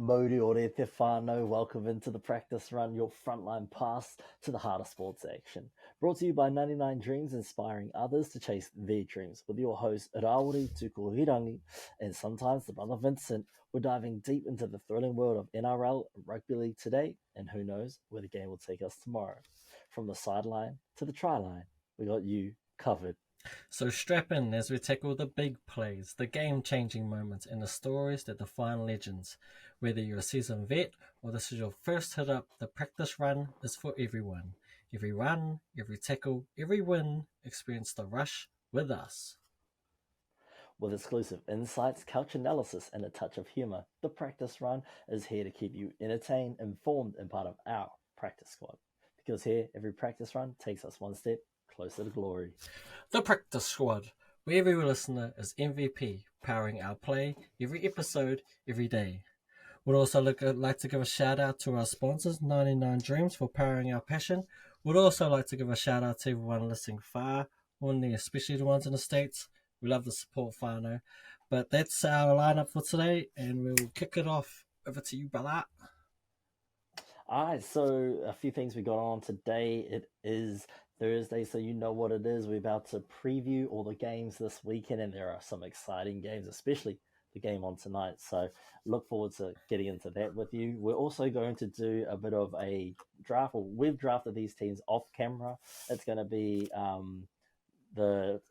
Modi ore te whānau, welcome into the practice run, your frontline pass to the heart of sports action. Brought to you by 99 Dreams, inspiring others to chase their dreams. With your host, Rawiri Tukuhirangi, and sometimes the brother Vincent, we're diving deep into the thrilling world of NRL and rugby league today, and who knows where the game will take us tomorrow. From the sideline to the try line, we got you covered. So strap in as we tackle the big plays, the game-changing moments, and the stories that define legends. Whether you're a seasoned vet or this is your first hit up, the practice run is for everyone. Every run, every tackle, every win, experience the rush with us. With exclusive insights, couch analysis, and a touch of humour, the practice run is here to keep you entertained, informed, and part of our practice squad. Because here, every practice run takes us one step closer to glory. The Practice Squad, where every listener is MVP, powering our play every episode, every day. We'd also like to give a shout out to our sponsors, 99 Dreams, for powering our passion. We'd also like to give a shout out to everyone listening far or near, especially the ones in the States. We love the support, whānau. But that's our lineup for today, and we'll kick it off. Over to you, brother. All right, so a few things we got on today. It is Thursday, so you know what it is. We're about to preview all the games this weekend, and there are some exciting games, especially the game on tonight. So look forward to getting into that with you. We're also going to do a bit of a draft. Well, we've drafted these teams off camera. It's going to be the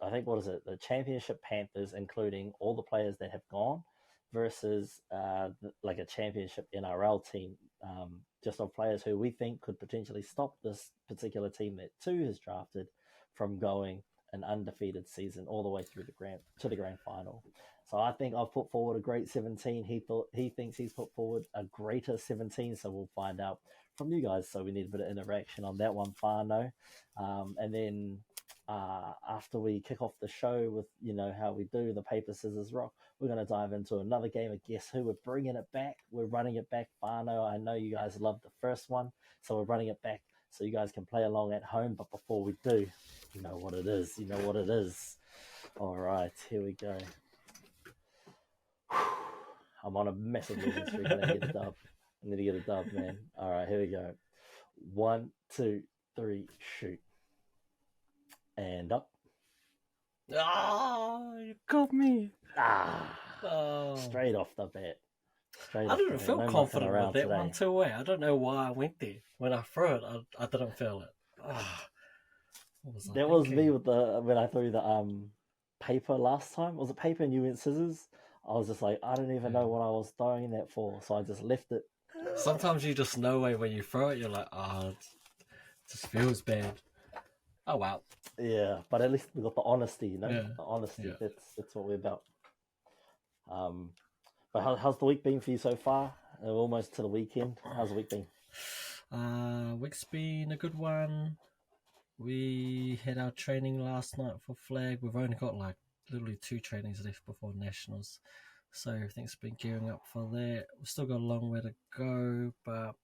Championship Panthers, including all the players that have gone, versus like a Championship NRL team, just of players who we think could potentially stop this particular team that Two has drafted from going an undefeated season all the way through to the grand final. So I think I've put forward a great 17. He thinks he's put forward a greater 17. So we'll find out from you guys. So we need a bit of interaction on that one, whānau. And then after we kick off the show with, how we do the paper, scissors, rock, we're going to dive into another game of Guess Who. We're bringing it back. We're running it back, whānau. I know you guys loved the first one, so we're running it back so you guys can play along at home. But before we do, you know what it is. You know what it is. All right, here we go. I'm on a massive losing streak. I need to get a dub, man. All right, here we go. 1, 2, 3, shoot. And up. Oh, you got me. Straight off the bat. I didn't feel confident with that one too. I don't know why I went there. When I threw it, I didn't feel it. That was me with when I threw the paper last time. Was it paper and you went scissors? I was just like, I don't even know what I was throwing that for, so I just left it. Sometimes you just know when you throw it, you're like, it just feels bad. Oh wow. Yeah, but at least we got the honesty, Yeah. The honesty. Yeah. That's what we're about. But how's the week been for you so far? We're almost to the weekend. How's the week been? Week's been a good one. We had our training last night for flag. We've only got literally 2 trainings left before nationals, so everything's been gearing up for that. We've still got a long way to go, but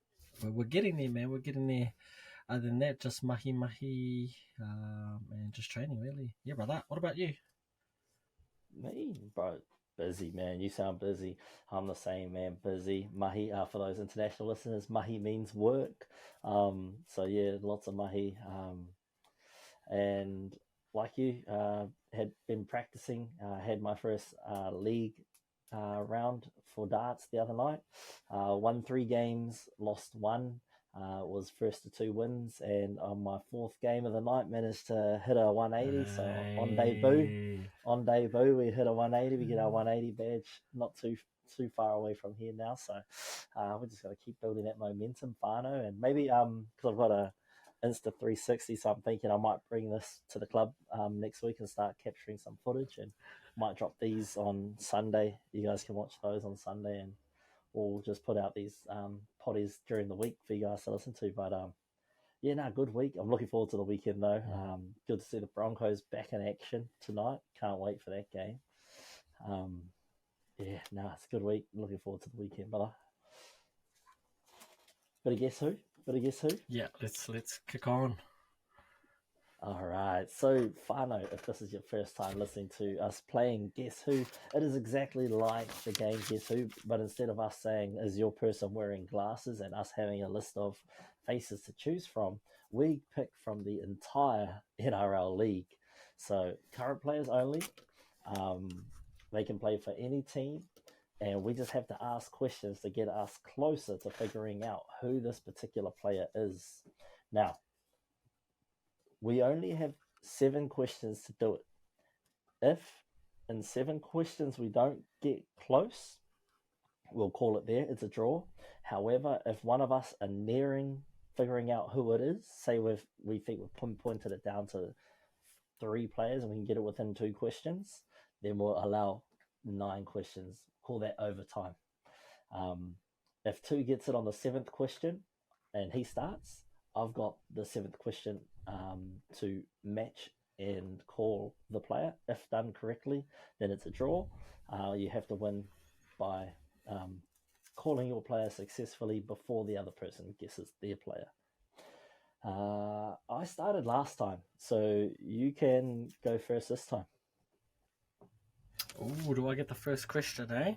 we're getting there, man. We're getting there. Other than that, just mahi and just training, really. Yeah, brother. What about you? Me, bro, busy, man. You sound busy. I'm the same, man. Busy. Mahi, for those international listeners, mahi means work. So yeah, lots of mahi. And like you, had been practicing. Had my first league round for darts the other night. Won 3 games, lost 1. Was first to 2 wins, and on my 4th game of the night managed to hit a 180. So on debut we hit a 180. We get our 180 badge not too far away from here now. So we're just going to keep building that momentum, whānau, and maybe because I've got a Insta 360, so I'm thinking I might bring this to the club next week and start capturing some footage, and might drop these on Sunday. You guys can watch those on Sunday, and we'll just put out these potties during the week for you guys to listen to. But good week. I'm looking forward to the weekend though. Good to see the Broncos back in action tonight. Can't wait for that game. It's a good week. Looking forward to the weekend, brother. But guess who? Yeah, let's kick on. All right. So, Fano, if this is your first time listening to us playing Guess Who, it is exactly like the game Guess Who, but instead of us saying, is your person wearing glasses and us having a list of faces to choose from, we pick from the entire NRL league. So, current players only. Um, they can play for any team, and we just have to ask questions to get us closer to figuring out who this particular player is. Now, we only have 7 questions to do it. If in 7 questions we don't get close, we'll call it there. It's a draw. However, if one of us are nearing figuring out who it is, say we think we've pinpointed it down to 3 players and we can get it within 2 questions, then we'll allow 9 questions. Call that overtime. If 2 gets it on the 7th question and he starts, I've got the 7th question to match and call the player. If done correctly, then it's a draw. You have to win by calling your player successfully before the other person guesses their player. I started last time, so you can go first this time. Oh, do I get the first question, eh?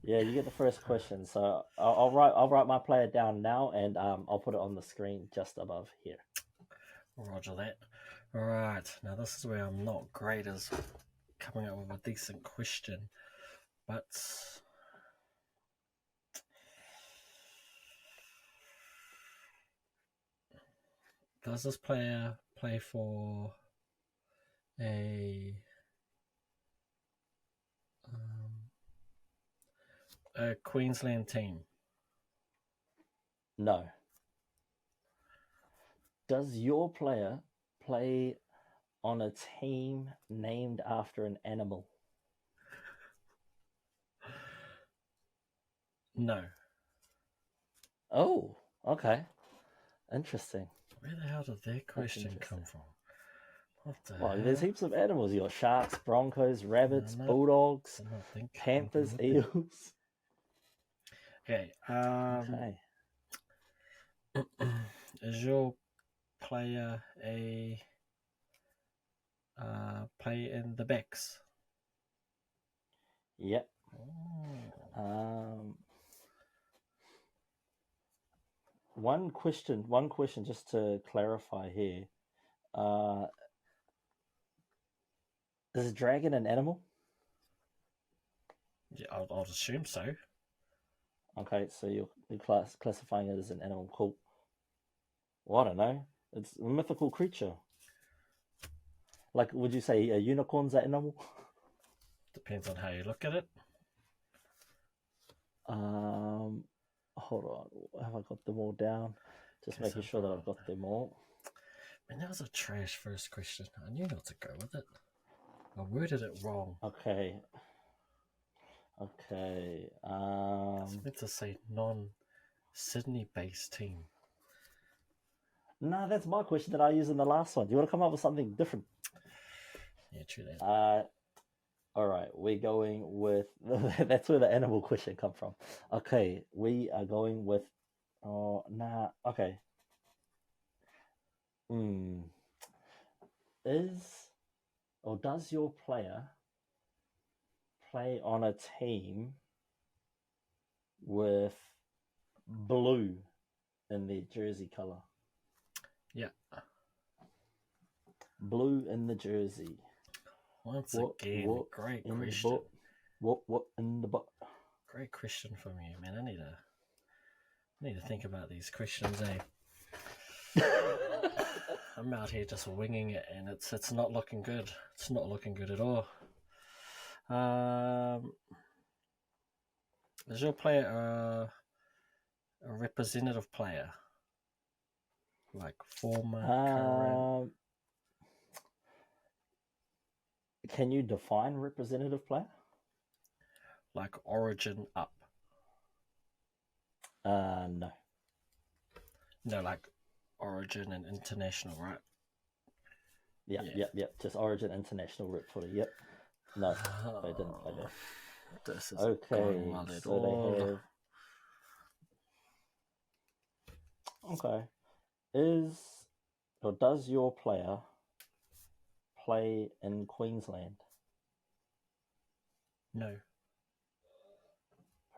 Yeah, you get the first question. So I'll write my player down now, and I'll put it on the screen just above here. Roger that. All right, now this is where I'm not great as coming up with a decent question, but does this player play for a Queensland team? No. Does your player play on a team named after an animal? No. Oh, okay. Interesting. Where the hell did that question come from? What the Well, hell? there's heaps of animals. You got Sharks, Broncos, Rabbits, Bulldogs, Panthers, Eels. Okay. Okay. Is your player a play in the backs? Yep. Oh. One question just to clarify here. Is a dragon an animal? Yeah, I'll assume so. Okay, so you're classifying it as an animal. Cool. Well, I don't know. It's a mythical creature. Like, would you say a unicorn's an animal? Depends on how you look at it. Hold on. Have I got them all down? Just making sure that I've got them all. Man, that was a trash first question. I knew not to go with it. I worded it wrong. Okay. I was meant to say non-Sydney based team. No, that's my question that I used in the last one. Do you want to come up with something different? Yeah, true that. All right, we're going with... That's where the animal question come from. Okay, we are going with... okay. Does your player play on a team with blue in their jersey colour? Yeah. Blue in the jersey. Once again, great question. What in the butt? Great question from you, man. I need to think about these questions, eh? I'm out here just winging it, and it's not looking good. It's not looking good at all. Is your player a representative player? Like former, current? Can you define representative player? Like origin up? No. No, like origin and international, right? Yep. Just origin, international, rip footy. Yep. No, they didn't play that. This is okay. So they have. Okay. or does your player play in Queensland? No.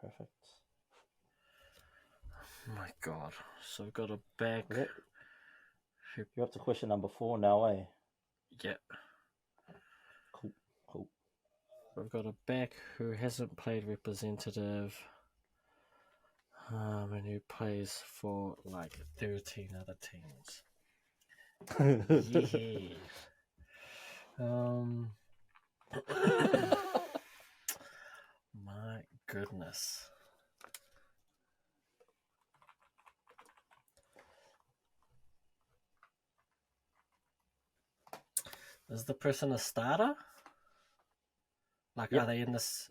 Perfect. My God. So we've got a back. You're up to question number 4 now, eh? Yeah. Cool. We've got a back who hasn't played representative. And who plays for like 13 other teams. Yeah. My goodness. Is the person a starter? Like, Yep. Are they in this?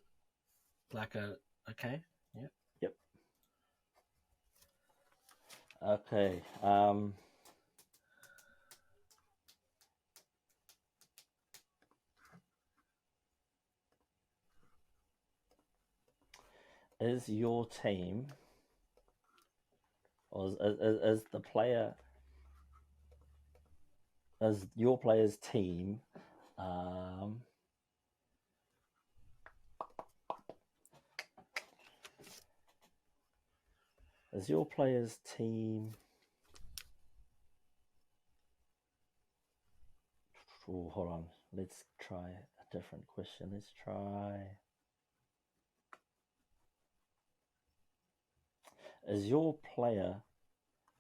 Like a okay? Yep. Yep. Okay. Is your team, or is the player, is your player's team, is your player's team? Oh, hold on. Let's try a different question. Let's try. Is your player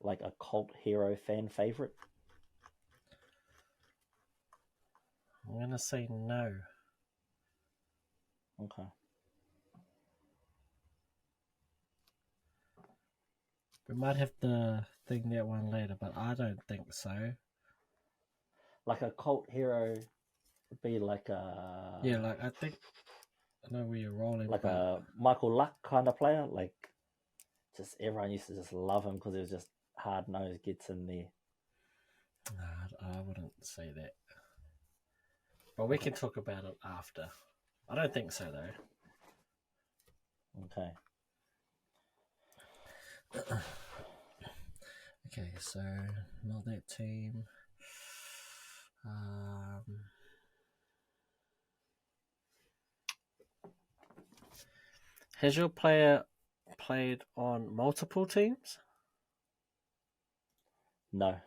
like a cult hero fan favorite? I'm gonna say no. Okay. We might have to think that one later, but I don't think so. Like a cult hero would be like a... Yeah, like I think I know where you're rolling. Like but... a Michael Luck kind of player. Like, just everyone used to just love him because he was just hard-nosed, gets in there. Nah, I wouldn't say that. But we can talk about it after. I don't think so, though. Okay. Okay, so not that team. Has your player played on multiple teams? No.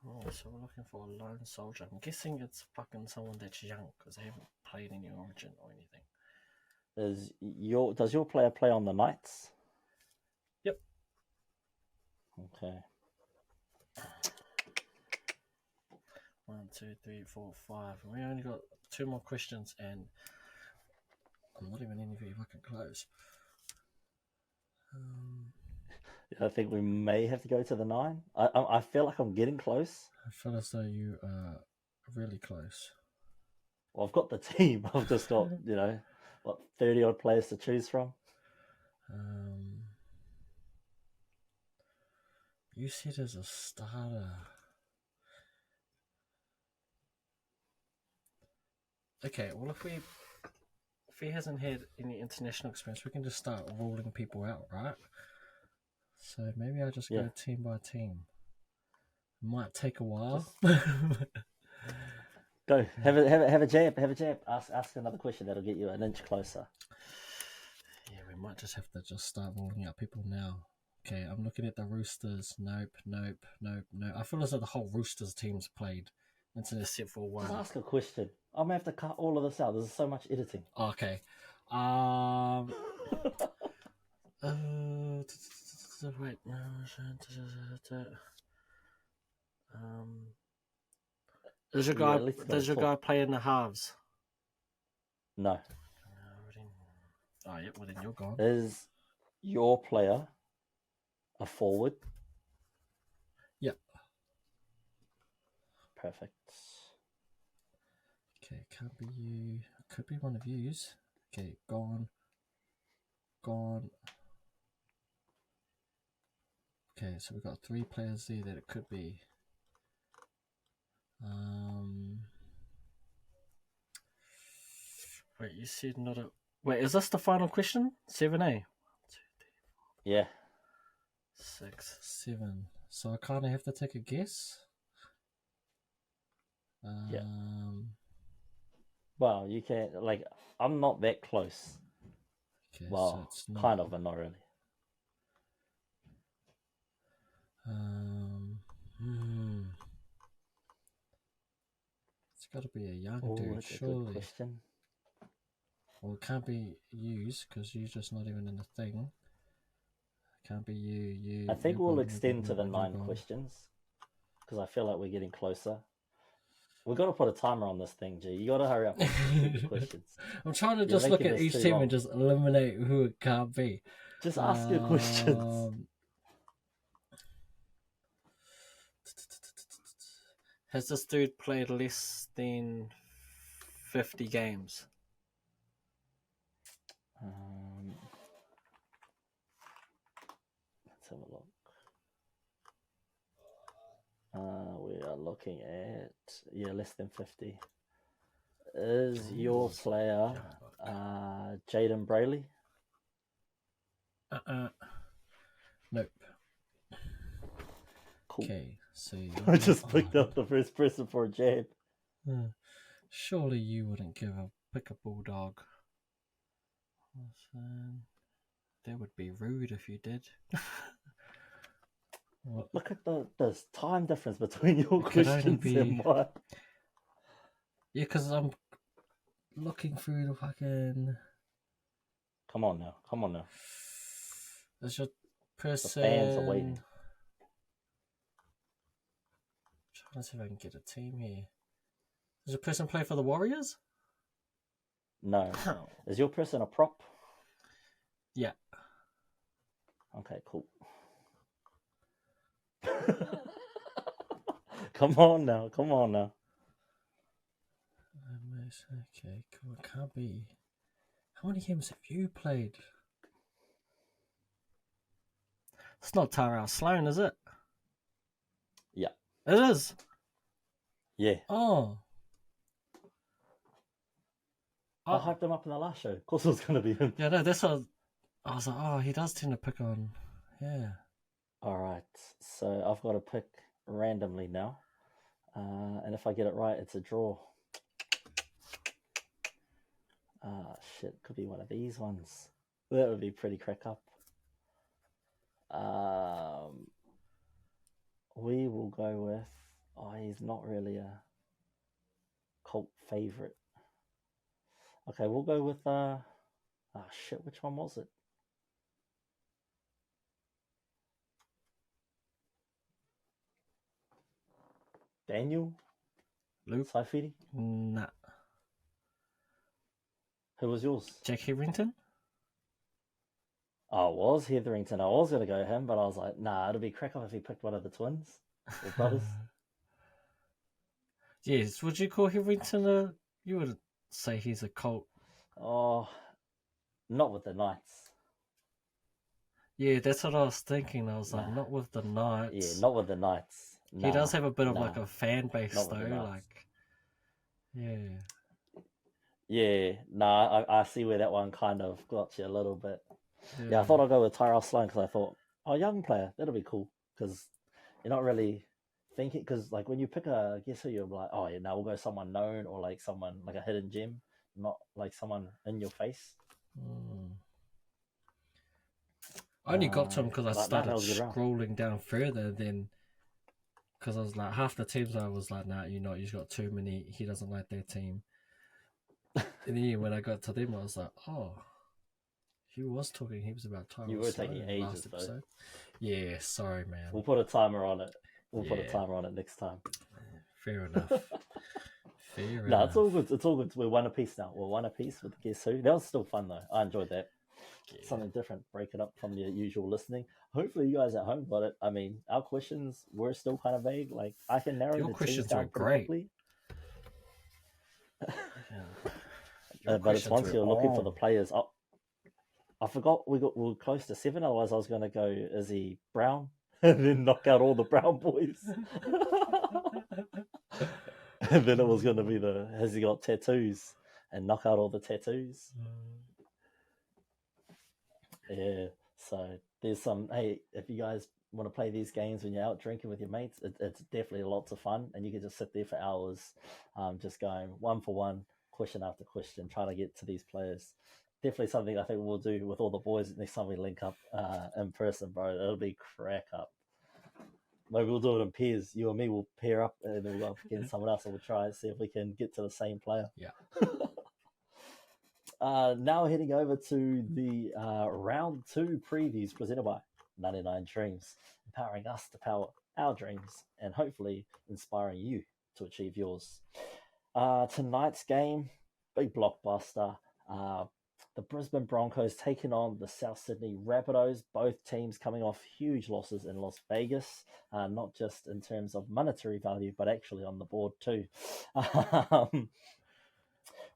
Oh, so we're looking for a lone soldier. I'm guessing it's fucking someone that's young because they haven't played any Origin or anything. Does your player play on the Knights? Yep. Okay. 1, 2, 3, 4, 5. We only got 2 more questions, and I'm not even any very fucking close. I think we may have to go to the 9. I feel like I'm getting close. I feel as though you are really close. Well, I've got the team. I've just got, 30 odd players to choose from. You said as a starter. Okay, well if he hasn't had any international experience, we can just start ruling people out, right? So maybe I'll just go team by team. It might take a while. Go. Have a jab. Have a jab. Ask another question. That'll get you an inch closer. Yeah, we might just have to start ruling out people now. Okay, I'm looking at the Roosters. Nope. I feel as though the whole Roosters team's played. Except for one. Just ask a question. I'm gonna have to cut all of this out. There's so much editing. Okay. Wait. Does your guy play in the halves? No. Oh, yeah. Well, then you're gone. Is your player a forward? Yep. Perfect. Okay, can't be you. Could be one of yous. Okay, gone. Okay, so we've got 3 players there that it could be. Wait, you said not a... Wait, is this the final question? 7A? 1, 2, 3, 4. Yeah. 6, 7. So I kind of have to take a guess? Yeah. Well, you can I'm not that close. Okay, Well, so it's not. kind of, but not really. It's got to be a young Oh, dude, that's a good surely. question. Well, it can't be yous because you're just not even in the thing. It can't be you. I think we'll extend to the you're 9 gone. questions because I feel like we're getting closer. We've got to put a timer on this thing, G. You got to hurry up and do the questions. I'm trying to You're just look making at this each too team long. and just eliminate who it can't be. Just ask your questions. Has this dude played less than 50 games? Let's have a look. We are looking at less than 50. Is your player Jaden Brayley? Nope. Cool. Okay, so I just picked up the first person for a jab. Surely you wouldn't pick a bulldog. That would be rude if you did. Look at the time difference between your questions and mine. Yeah, because I'm looking through the fucking... Come on now. There's your person... The fans are waiting. Trying to see if I can get a team here. Does your person play for the Warriors? No. Is your person a prop? Yeah. Okay, cool. Come on now. Okay, cool. It can't be. How many games have you played? It's not Tyrell Sloan, is it? Yeah. It is? Yeah. Oh. I hyped him up in the last show. Of course it was going to be him. Yeah, no, that's what I was like, oh, he does tend to pick on. Yeah. Alright, so I've got to pick randomly now. And if I get it right, it's a draw. Shit, could be one of these ones. That would be pretty crack up. We will go with... he's not really a cult favourite. Okay, we'll go with... shit, which one was it? Daniel? Luke? Saifidi? Nah. Who was yours? Jack Hetherington? Oh, it was Hetherington. I was going to go him, but I was like, nah, it'd be crack up if he picked one of the twins or brothers. Yes, would you call Hetherington you would say he's a cult? Oh, not with the Knights. Yeah, that's what I was thinking. I was like, not with the Knights. Yeah, not with the Knights. He does have a bit of like a fan base though, yeah. Yeah, nah, I see where that one kind of got you a little bit. Yeah, I thought I'd go with Tyrell Sloan because I thought, young player, that'll be cool. Because you're not really thinking, because like when you pick guess who, you're like, oh yeah, now we'll go someone known or like someone like a hidden gem, not like someone in your face. I only got to him because I started scrolling down further then. Because I was like, half the teams I was like, nah, he's got too many, he doesn't like their team. And then when I got to them, I was like, oh, he was talking heaps about Tyrell. You were taking ages though. Yeah, sorry, man. We'll put a timer on it. Put a timer on it next time. Fair enough. No, it's all good. It's all good. We're one apiece now. We're one apiece with Guess Who. That was still fun though. I enjoyed that. Yeah. Something different. Break it up from the usual listening. Hopefully you guys at home got it. I mean, our questions were still kind of vague. Like I can narrow your the questions down were great. But it's once you're looking for the players. I forgot we were close to 7. Otherwise, I was going to go Izzy Brown and then knock out all the Brown boys. And then it was going to be has he got tattoos and knock out all the tattoos. Yeah. So there's some. Hey, if you guys want to play these games when you're out drinking with your mates, it's definitely lots of fun, and you can just sit there for hours, just going one for one, question after question, trying to get to these players. Definitely something I think we'll do with all the boys next time we link up in person, bro. It'll be crack up. Maybe we'll do it in pairs. You and me will pair up, and then we'll go up against someone else, and we'll try and see if we can get to the same player. Yeah. Now heading over to the round 2 previews presented by 99 Dreams, empowering us to power our dreams and hopefully inspiring you to achieve yours. Tonight's game, big blockbuster. The Brisbane Broncos taking on the South Sydney Rabbitohs, both teams coming off huge losses in Las Vegas, not just in terms of monetary value, but actually on the board too.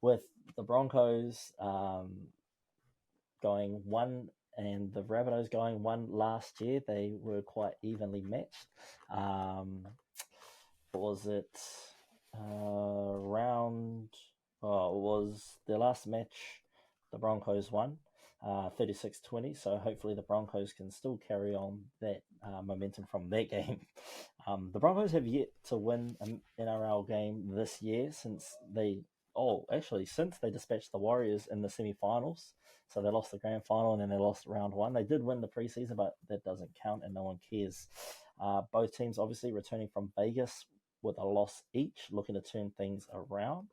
With the Broncos going 1 and the Rabbitohs going 1 last year, they were quite evenly matched. Was it it was their last match, the Broncos won 36-20, so hopefully the Broncos can still carry on that momentum from that game. The Broncos have yet to win an NRL game this year since they dispatched the Warriors in the semi-finals. So they lost the grand final and then they lost round 1. They did win the preseason, but that doesn't count and no one cares. Both teams obviously returning from Vegas with a loss each, looking to turn things around.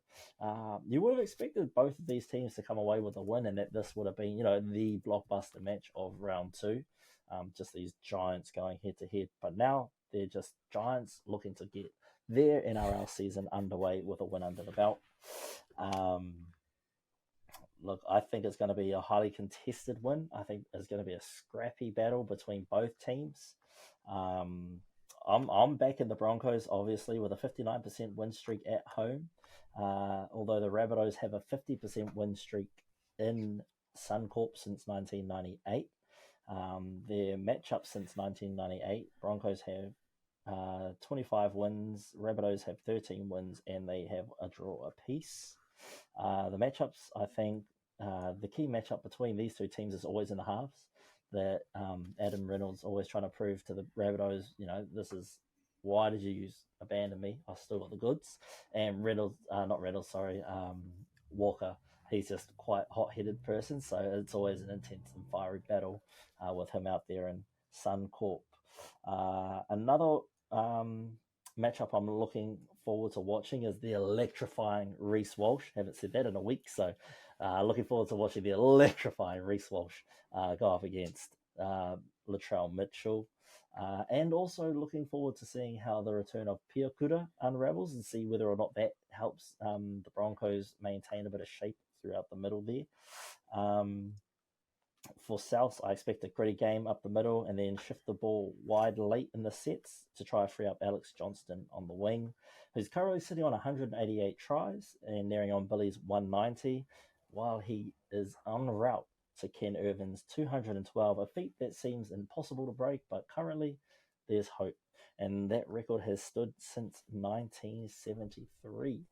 You would have expected both of these teams to come away with a win, and that this would have been, the blockbuster match of round 2. Just these giants going head to head. But now they're just giants looking to get their NRL season underway with a win under the belt. Look, I think it's going to be a highly contested win. I think it's going to be a scrappy battle between both teams. I'm backing the Broncos, obviously, with a 59% win streak at home. Although the Rabbitohs have a 50% win streak in Suncorp since 1998. Their matchup since 1998, Broncos have 25 wins, Rabbitohs have 13 wins, and they have a draw apiece. The matchups, I think, the key matchup between these two teams is always in the halves. That Adam Reynolds always trying to prove to the Rabbitohs, why did you abandon me? I still got the goods. And Walker, he's just quite hot-headed person, so it's always an intense and fiery battle with him out there in Suncorp. Another matchup I'm looking forward to watching is the electrifying Reece Walsh. Haven't said that in a week, so looking forward to watching the electrifying Reece Walsh go up against Latrell Mitchell. And also looking forward to seeing how the return of Pia Kura unravels and see whether or not that helps the Broncos maintain a bit of shape throughout the middle there. For South, I expect a gritty game up the middle and then shift the ball wide late in the sets to try to free up Alex Johnston on the wing, who's currently sitting on 188 tries and nearing on Billy's 190, while he is en route to Ken Irvin's 212, a feat that seems impossible to break, but currently there's hope. And that record has stood since 1973.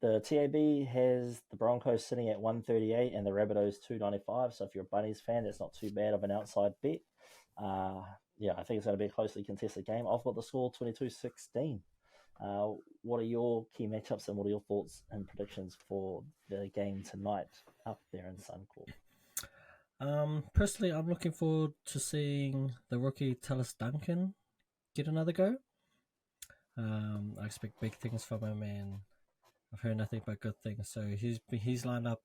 The TAB has the Broncos sitting at 138 and the Rabbitohs 295. So if you're a Bunnies fan, that's not too bad of an outside bet. I think it's going to be a closely contested game. I've got the score 22-16. What are your key matchups and what are your thoughts and predictions for the game tonight up there in Suncorp? Personally, I'm looking forward to seeing the rookie Tallis Duncan get another go. I expect big things from him, and I've heard nothing but good things. So he's lined up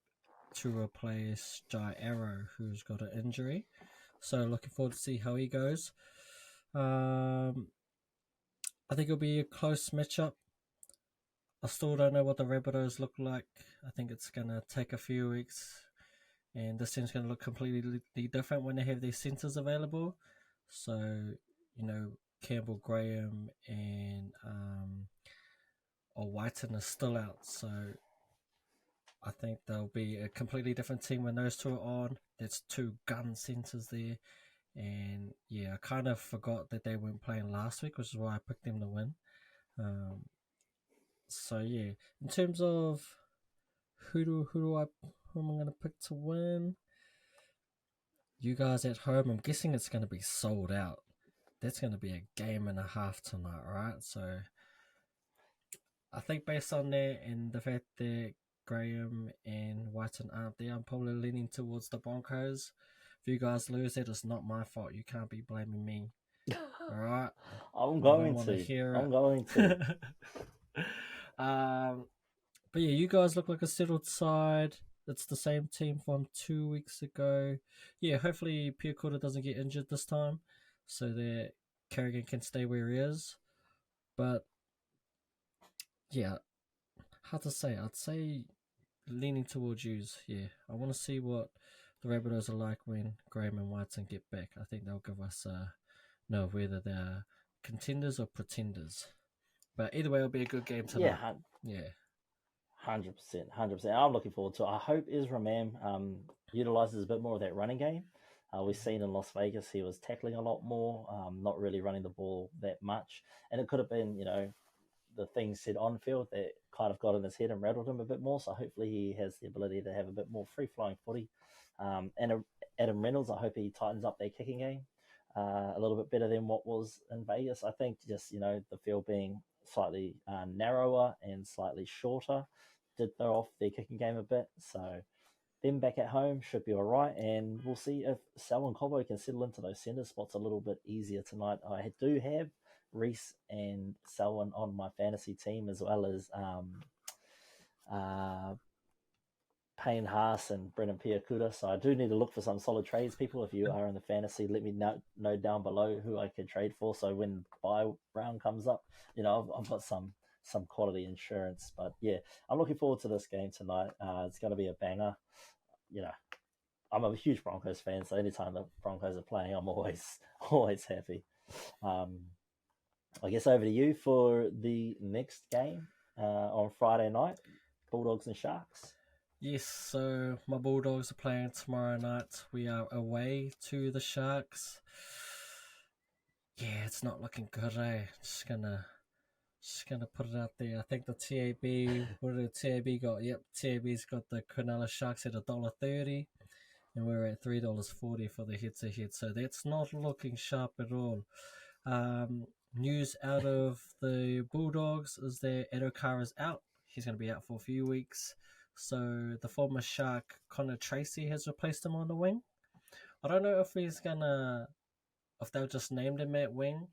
to replace Jai Arrow, who's got an injury. So looking forward to see how he goes. I think it'll be a close matchup. I still don't know what the Rabbitos look like. I think it's going to take a few weeks. And this team's going to look completely different when they have their centres available. So, Campbell Graham and Whiten are still out. So I think there'll be a completely different team when those two are on. There's 2 gun centres there. And I kind of forgot that they weren't playing last week, which is why I picked them to win. In terms of who am I going to pick to win? You guys at home, I'm guessing it's going to be sold out. That's going to be a game and a half tonight, right? So I think based on that and the fact that Graham and Whiten aren't there, I'm probably leaning towards the Broncos. If you guys lose, it is not my fault. You can't be blaming me. All right? I'm going to. Hear I'm it. going to. But yeah, you guys look like a settled side. It's the same team from 2 weeks ago. Yeah, hopefully Piacuda doesn't get injured this time so that Kerrigan can stay where he is. But yeah, hard to say. I'd say leaning towards yous. Yeah, I want to see what the Rabbitos are like when Graham and Whiteson get back. I think they'll give us know whether they're contenders or pretenders. But either way, it'll be a good game tonight. Yeah. 100%. I'm looking forward to it. I hope Ezra Mam utilizes a bit more of that running game. We've seen in Las Vegas he was tackling a lot more, not really running the ball that much. And it could have been, the things said on field that kind of got in his head and rattled him a bit more. So hopefully he has the ability to have a bit more free-flowing footy. And Adam Reynolds, I hope he tightens up their kicking game a little bit better than what was in Vegas. I think just, the field being slightly narrower and slightly shorter did throw off their kicking game a bit. So them back at home should be all right. And we'll see if Sal and Cobbo can settle into those centre spots a little bit easier tonight. I do have Reese and Selwyn on my fantasy team, as well as Payne Haas and Brendan Piacuda. So I do need to look for some solid trades, people. If you are in the fantasy, let me know down below who I could trade for. So when buy round comes up, I've got some quality insurance. But yeah, I'm looking forward to this game tonight. It's going to be a banger. I'm a huge Broncos fan, so anytime the Broncos are playing, I'm always happy. I guess over to you for the next game on Friday night, Bulldogs and Sharks. Yes, so my Bulldogs are playing tomorrow night. We are away to the Sharks. Yeah, it's not looking good, eh? Just gonna put it out there. I think the TAB, what did the TAB got? Yep, TAB's got the Cronulla Sharks at $1.30, and we're at $3.40 for the head-to-head. So that's not looking sharp at all. News out of the Bulldogs is that Adokar is out. He's going to be out for a few weeks. So the former Shark, Connor Tracy, has replaced him on the wing. I don't know if if they'll just named him at wing.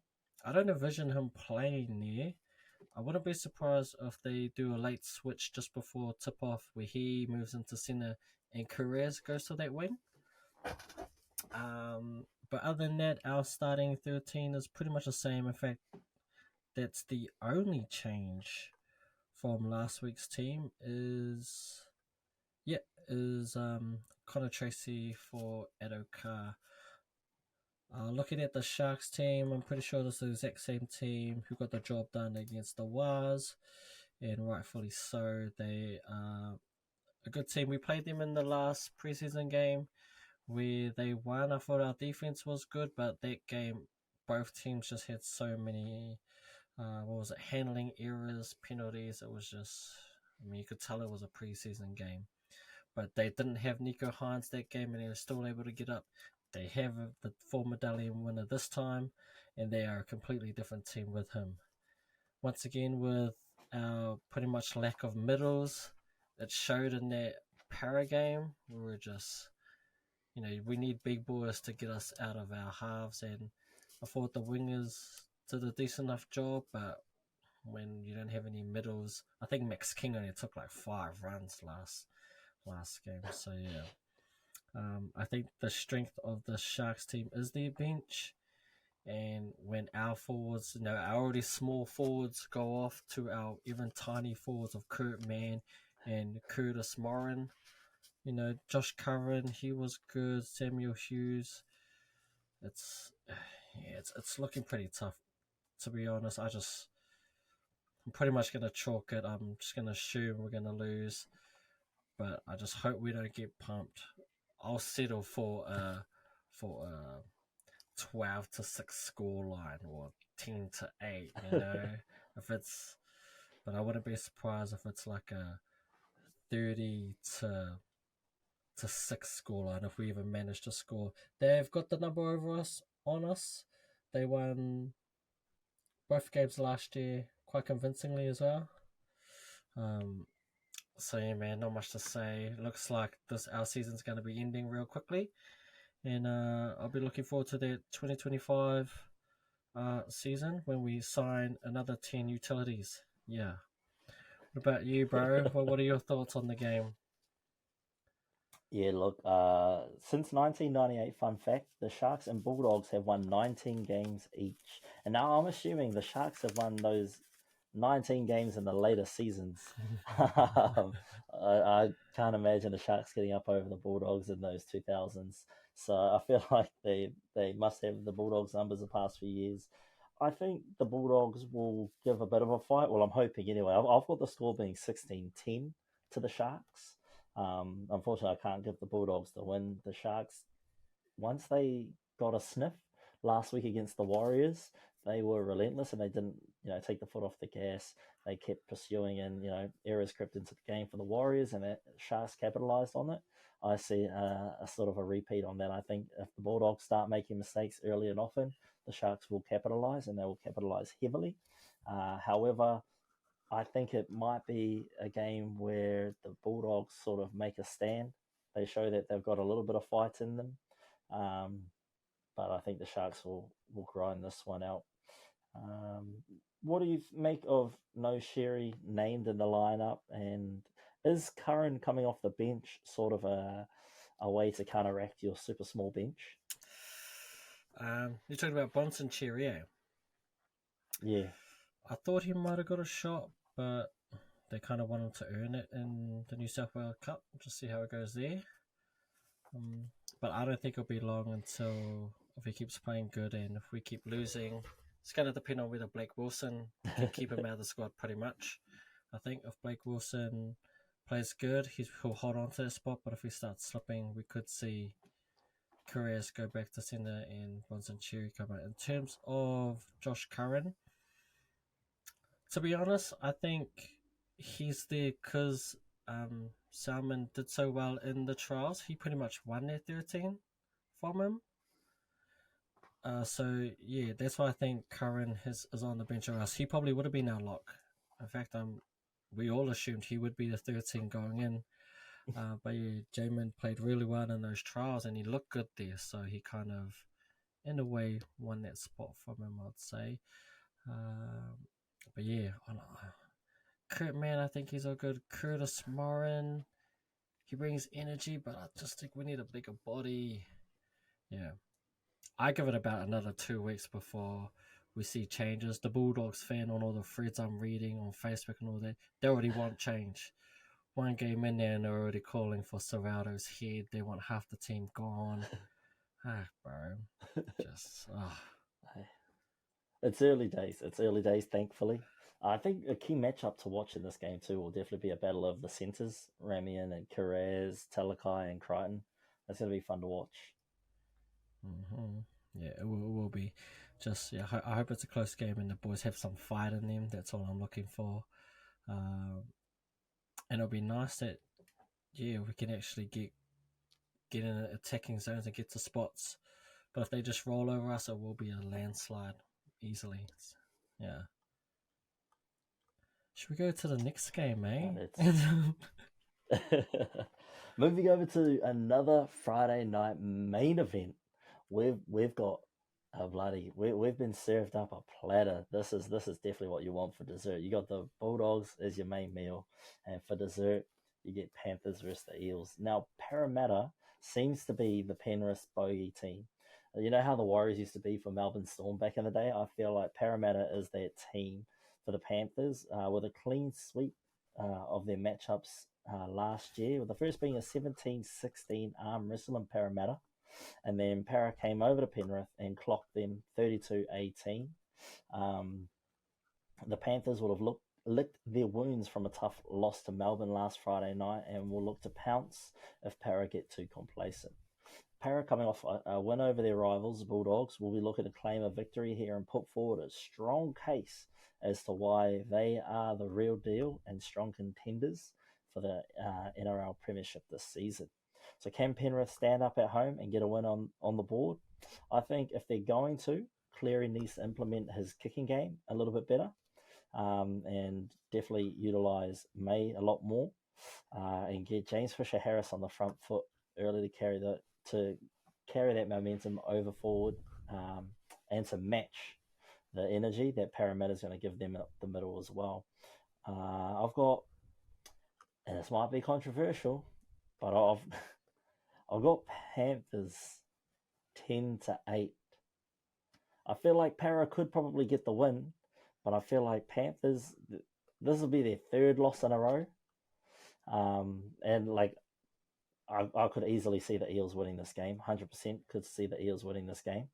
I don't envision him playing there. I wouldn't be surprised if they do a late switch just before tip-off where he moves into centre and Carrez goes to that wing. But other than that, our starting 13 is pretty much the same. In fact, that's the only change from last week's team is Connor Tracy for Adokar. Looking at the Sharks team, I'm pretty sure this is the exact same team who got the job done against the Wars, and rightfully so. They are a good team. We played them in the last preseason game where they won. I thought our defense was good, but that game, both teams just had so many, handling errors, penalties. It was just, you could tell it was a preseason game. But they didn't have Nico Hines that game, and they were still able to get up. They have the 4 medallion winner this time, and they are a completely different team with him. Once again, with our pretty much lack of middles, it showed in that Para game. We were just, we need big boys to get us out of our halves, and I thought the wingers did a decent enough job, but when you don't have any middles, I think Max King only took like 5 runs last game, so yeah. I think the strength of the Sharks team is their bench, and when our forwards, our already small forwards go off to our even tiny forwards of Kurt Mann and Curtis Morin, Josh Curran, he was good, Samuel Hughes, it's looking pretty tough, to be honest. I'm pretty much going to chalk it. I'm just going to assume we're going to lose, but I just hope we don't get pumped. I'll settle for a 12-6 scoreline or 10-8. But I wouldn't be surprised if it's like a 30-10 to 6 scoreline if we even manage to score. They've got the number over us on us. They won both games last year quite convincingly as well. So yeah, man, not much to say. Looks like our season's going to be ending real quickly, and I'll be looking forward to the 2025 season when we sign another 10 utilities. Yeah. What about you, bro? What are your thoughts on the game? Yeah, look, since 1998, fun fact, the Sharks and Bulldogs have won 19 games each. And now I'm assuming the Sharks have won those 19 games in the later seasons. I can't imagine the Sharks getting up over the Bulldogs in those 2000s. So I feel like they must have the Bulldogs' numbers the past few years. I think the Bulldogs will give a bit of a fight. Well, I'm hoping anyway. I've got the score being 16-10 to the Sharks. Unfortunately, I can't give the Bulldogs the win. The Sharks, once they got a sniff last week against the Warriors, they were relentless and they didn't, take the foot off the gas. They kept pursuing and, errors crept into the game for the Warriors and the Sharks capitalised on it. I see a sort of a repeat on that. I think if the Bulldogs start making mistakes early and often, the Sharks will capitalise and they will capitalise heavily. However, I think it might be a game where the Bulldogs sort of make a stand. They show that they've got a little bit of fight in them. But I think the Sharks will grind this one out. What do you make of No Sherry named in the lineup? And is Curran coming off the bench sort of a way to counteract your super small bench? You're talking about Bonson Cherry, Yeah. I thought he might have got a shot, but they kind of want him to earn it in the New South Wales Cup. Just see how it goes there. But I don't think it'll be long until if he keeps playing good and if we keep losing. It's going to depend on whether Blake Wilson can keep him out of the squad pretty much. I think if Blake Wilson plays good, he'll hold on to that spot. But if he starts slipping, we could see Carreras go back to centre and Bonson Cherry come out. In terms of Josh Curran, to be honest, I think he's there because Salmon did so well in the trials. He pretty much won their 13 from him. So yeah, that's why I think Curran is on the bench, or else he probably would have been our lock. In fact, we all assumed he would be the 13 going in. But yeah, Jamin played really well in those trials and he looked good there. So he kind of, in a way, won that spot from him, I'd say. But yeah, Kurt, man, I think he's all good. Curtis Morin, he brings energy, but I just think we need a bigger body. Yeah. I give it about another 2 weeks before we see changes. The Bulldogs fan on all the threads I'm reading on Facebook and all that, they already want change. One game in there and they're already calling for Serrato's head. They want half the team gone. Bro. Just, It's early days, thankfully. I think a key matchup to watch in this game too will definitely be a battle of the centres, Ramian and Carreras, Talakai and Crichton. That's going to be fun to watch. Mm-hmm. Yeah, it will be. Just, yeah, I hope it's a close game and the boys have some fight in them. That's all I'm looking for. And it'll be nice that, yeah, we can actually get in attacking zones and get to spots. But if they just roll over us, it will be a landslide easily. Yeah. Should we go to the next game, Moving over to another Friday night main event. We've got we've been served up a platter. This is definitely what you want for dessert. You got the Bulldogs as your main meal, and for dessert you get Panthers versus the Eels. Now Parramatta seems to be the Penrith bogey team. You know how the Warriors used to be for Melbourne Storm back in the day? I feel like Parramatta is that team for the Panthers with a clean sweep of their matchups last year, with the first being a 17-16 arm wrestle in Parramatta. And then Para came over to Penrith and clocked them 32-18. The Panthers would have licked their wounds from a tough loss to Melbourne last Friday night and will look to pounce if Para get too complacent. Para, coming off a win over their rivals, the Bulldogs, will be looking to claim a victory here and put forward a strong case as to why they are the real deal and strong contenders for the NRL Premiership this season. So can Penrith stand up at home and get a win on the board? I think if they're going to, Cleary needs to implement his kicking game a little bit better, and definitely utilise May a lot more, and get James Fisher-Harris on the front foot early to carry that momentum over forward, and to match the energy that Parramatta's going to give them up the middle as well. I've got, and this might be controversial, but I've got Panthers 10-8. I feel like Para could probably get the win, but I feel like Panthers, this will be their third loss in a row. And like, I could easily see the Eels winning this game. 100% could see the Eels winning this game.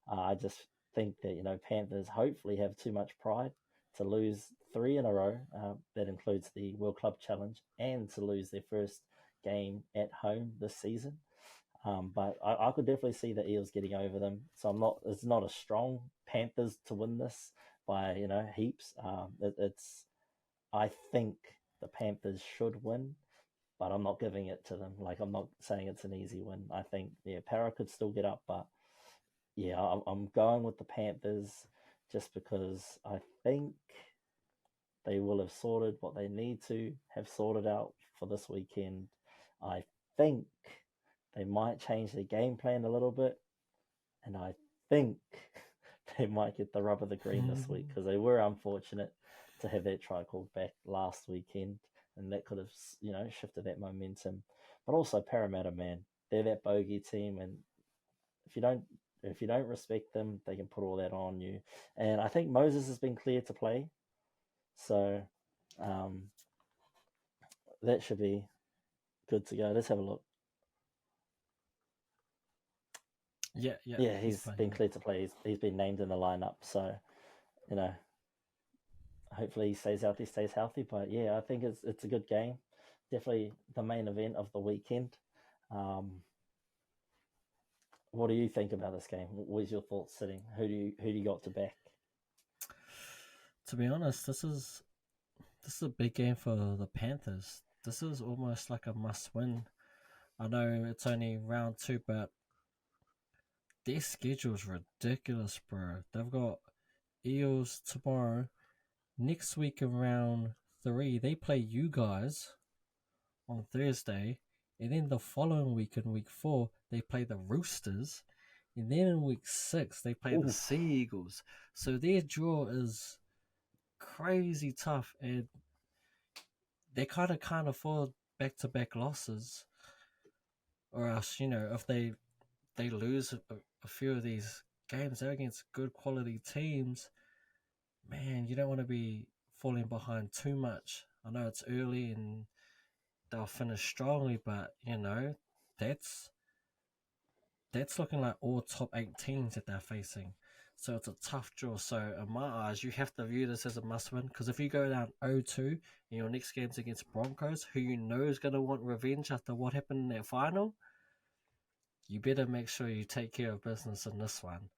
I just think that, Panthers hopefully have too much pride to lose 3 in a row. That includes the World Club Challenge, and to lose their first game at home this season. But I could definitely see the Eels getting over them. So it's not a strong Panthers to win this by, heaps. I think the Panthers should win, but I'm not giving it to them. Like, I'm not saying it's an easy win. I think, Para could still get up, but yeah, I'm going with the Panthers just because I think they will have sorted what they need to have sorted out for this weekend. I think they might change their game plan a little bit, and I think they might get the rub of the green this week, because they were unfortunate to have that try called back last weekend, and that could have, shifted that momentum. But also Parramatta, man, they're that bogey team, and if you don't respect them, they can put all that on you. And I think Moses has been cleared to play, so that should be good to go. Let's have a look. Yeah. He's been cleared to play. He's been named in the lineup, so hopefully he stays healthy. But yeah, I think it's a good game. Definitely the main event of the weekend. What do you think about this game? Where's your thoughts sitting? Who do you got to back? To be honest, this is a big game for the Panthers. This is almost like a must-win. I know it's only round 2, but their schedule's ridiculous, bro. They've got Eels tomorrow. Next week in round 3, they play you guys on Thursday. And then the following week, in week 4, they play the Roosters. And then in week 6, they play the Sea Eagles. So their draw is crazy tough. And they kind of can't afford back-to-back losses. Or else, if they lose a few of these games, they're against good quality teams. Man, you don't want to be falling behind too much. I know it's early and they'll finish strongly, but that's looking like all top 8 teams that they're facing. So it's a tough draw. So in my eyes, you have to view this as a must-win, because if you go down 0-2 and your next game's against Broncos, who is going to want revenge after what happened in that final, you better make sure you take care of business in this one.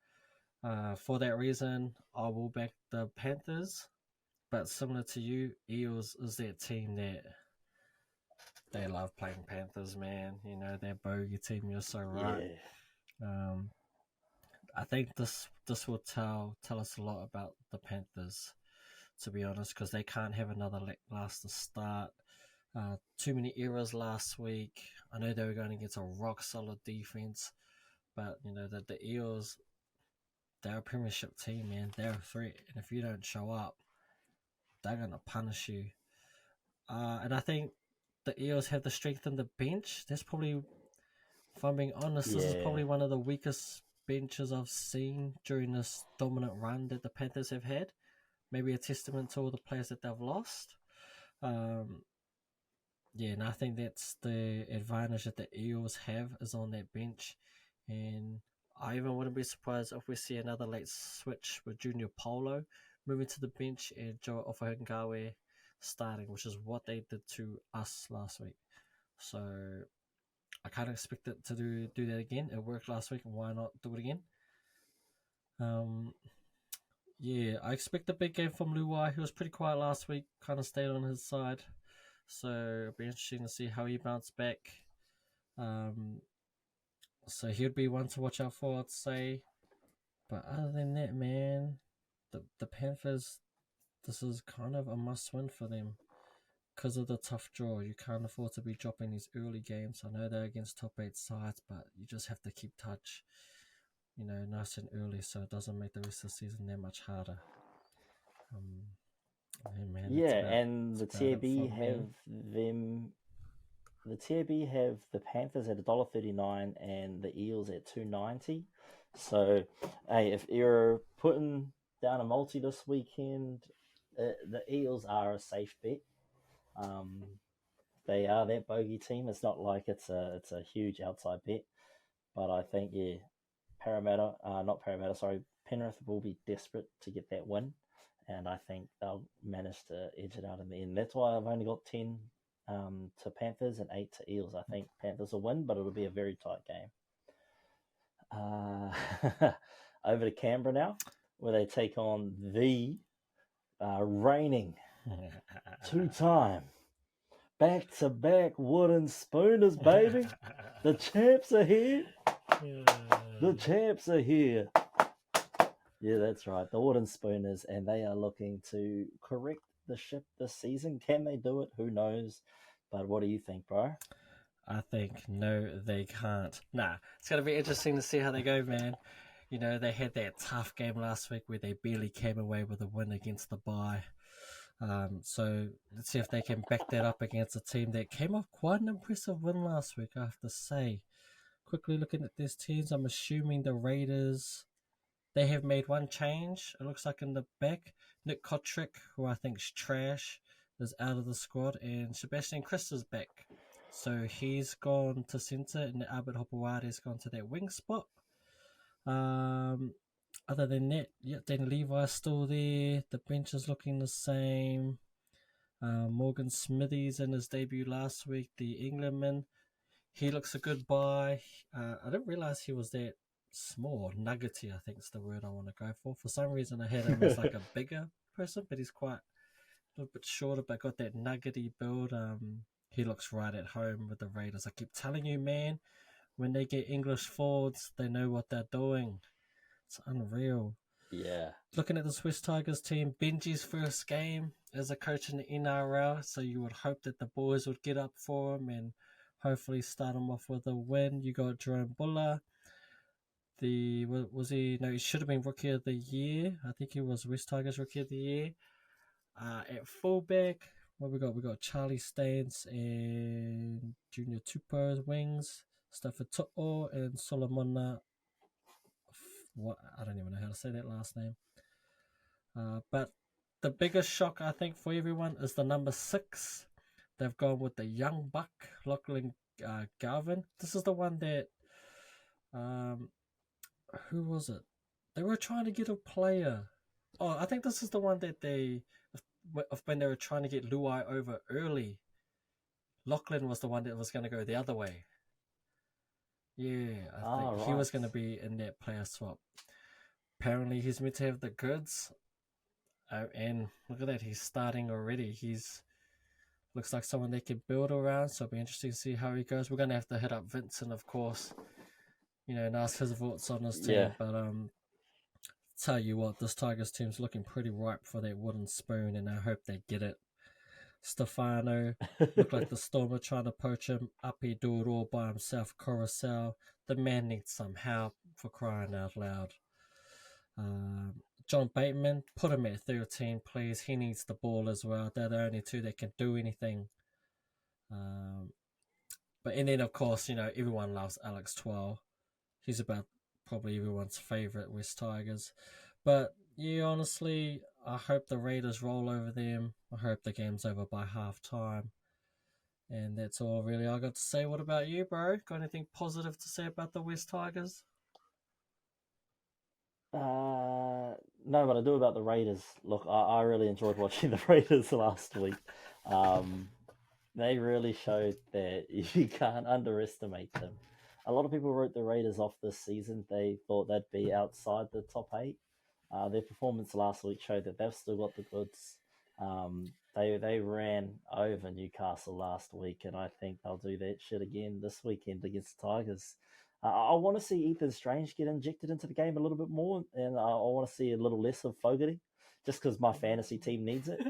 For that reason, I will back the Panthers, but similar to you, Eels is that team that they love playing Panthers, man. That bogey team, you're so right. Yeah. I think this will tell us a lot about the Panthers, to be honest, because they can't have another lackluster start. Too many errors last week. I know they were going against a rock-solid defense, but, the Eels, they're a premiership team, man. They're a threat, and if you don't show up, they're going to punish you. And I think the Eels have the strength in the bench. That's probably, if I'm being honest, this is probably one of the weakest benches I've seen during this dominant run that the Panthers have had. Maybe a testament to all the players that they've lost. And I think that's the advantage that the Eels have, is on that bench. And I even wouldn't be surprised if we see another late switch with Junior Polo moving to the bench and Joe Ofahengawe starting, which is what they did to us last week. So I can't expect it to do that again. It worked last week, and why not do it again? I expect a big game from Luai. He was pretty quiet last week, kind of stayed on his side. So it'll be interesting to see how he bounced back. So he'd be one to watch out for, I'd say. But other than that, man, the Panthers, this is kind of a must-win for them because of the tough draw. You can't afford to be dropping these early games. I know they're against top 8 sides, but you just have to keep touch, nice and early, so it doesn't make the rest of the season that much harder. Man, and the TAB have them. The TAB have the Panthers at $1.39 and the Eels at $2.90. So, hey, if you're putting down a multi this weekend, the Eels are a safe bet. They are that bogey team. It's not like it's a huge outside bet, but I think Penrith will be desperate to get that win, and I think they'll manage to edge it out in the end. That's why I've only got 10 to Panthers and 8 to Eels. I think Panthers will win, but it'll be a very tight game. Over to Canberra now, where they take on the reigning two-time back-to-back wooden spooners, baby. The champs are here. The champs are here. Yeah, that's right. The wooden spooners, and they are looking to correct the ship this season. Can they do it? Who knows? But what do you think, bro? I think no, they can't. Nah, it's going to be interesting to see how they go, man. They had that tough game last week where they barely came away with a win against the bye. So let's see if they can back that up against a team that came off quite an impressive win last week, I have to say. Quickly looking at these teams, I'm assuming the Raiders, they have made one change. It looks like in the back, Nick Kotrick, who I think is trash, is out of the squad, and Sebastian Kris is back. So he's gone to centre, and Albert Hopewadi has gone to that wing spot. Other than that, Dan Levi's still there. The bench is looking the same. Morgan Smithies in his debut last week, the Englandman. He looks a good buy. I didn't realise he was that small. Nuggety, I think is the word I want to go for. For some reason, I had him as like a bigger person, but he's quite a little bit shorter, but got that nuggety build. He looks right at home with the Raiders. I keep telling you, man, when they get English forwards, they know what they're doing. It's unreal. Yeah. Looking at the Swiss Tigers team, Benji's first game as a coach in the NRL, so you would hope that the boys would get up for him and hopefully start him off with a win. You got Jerome Buller. He should have been Rookie of the Year. I think he was West Tigers Rookie of the Year. At fullback, what we got? We got Charlie Staines and Junior Tupou's wings, Stafford To'o and Solomona. I don't even know how to say that last name. But the biggest shock, I think, for everyone is the number 6. They've gone with the young buck, Lachlan Garvin. This is the one that, who was it? They were trying to get a player. Oh, I think this is the one that when they were trying to get Luai over early. Lachlan was the one that was going to go the other way. Yeah, I think he was going to be in that player swap. Apparently, he's meant to have the goods. And look at that, he's starting already. Looks like someone they can build around, so it'll be interesting to see how he goes. We're going to have to hit up Vincent, of course, and ask his thoughts on his team. Yeah. But tell you what, this Tigers team's looking pretty ripe for that wooden spoon, and I hope they get it. Stefano looked like the Storm are trying to poach him. Up, he do it all by himself. Coruscant, the man needs some help, for crying out loud. John Bateman, put him at 13, please. He needs the ball as well. They're the only two that can do anything. And then, of course, everyone loves Alex Twell. He's about probably everyone's favourite West Tigers. But, yeah, honestly, I hope the Raiders roll over them. I hope the game's over by half-time. And that's all really I got to say. What about you, bro? Got anything positive to say about the West Tigers? No, but I do about the Raiders. Look, I really enjoyed watching the Raiders last week. They really showed that you can't underestimate them. A lot of people wrote the Raiders off this season. They thought they'd be outside the top 8. Their performance last week showed that they've still got the goods. They ran over Newcastle last week, and I think they'll do that shit again this weekend against the Tigers. I want to see Ethan Strange get injected into the game a little bit more, and I want to see a little less of Fogarty, just because my fantasy team needs it.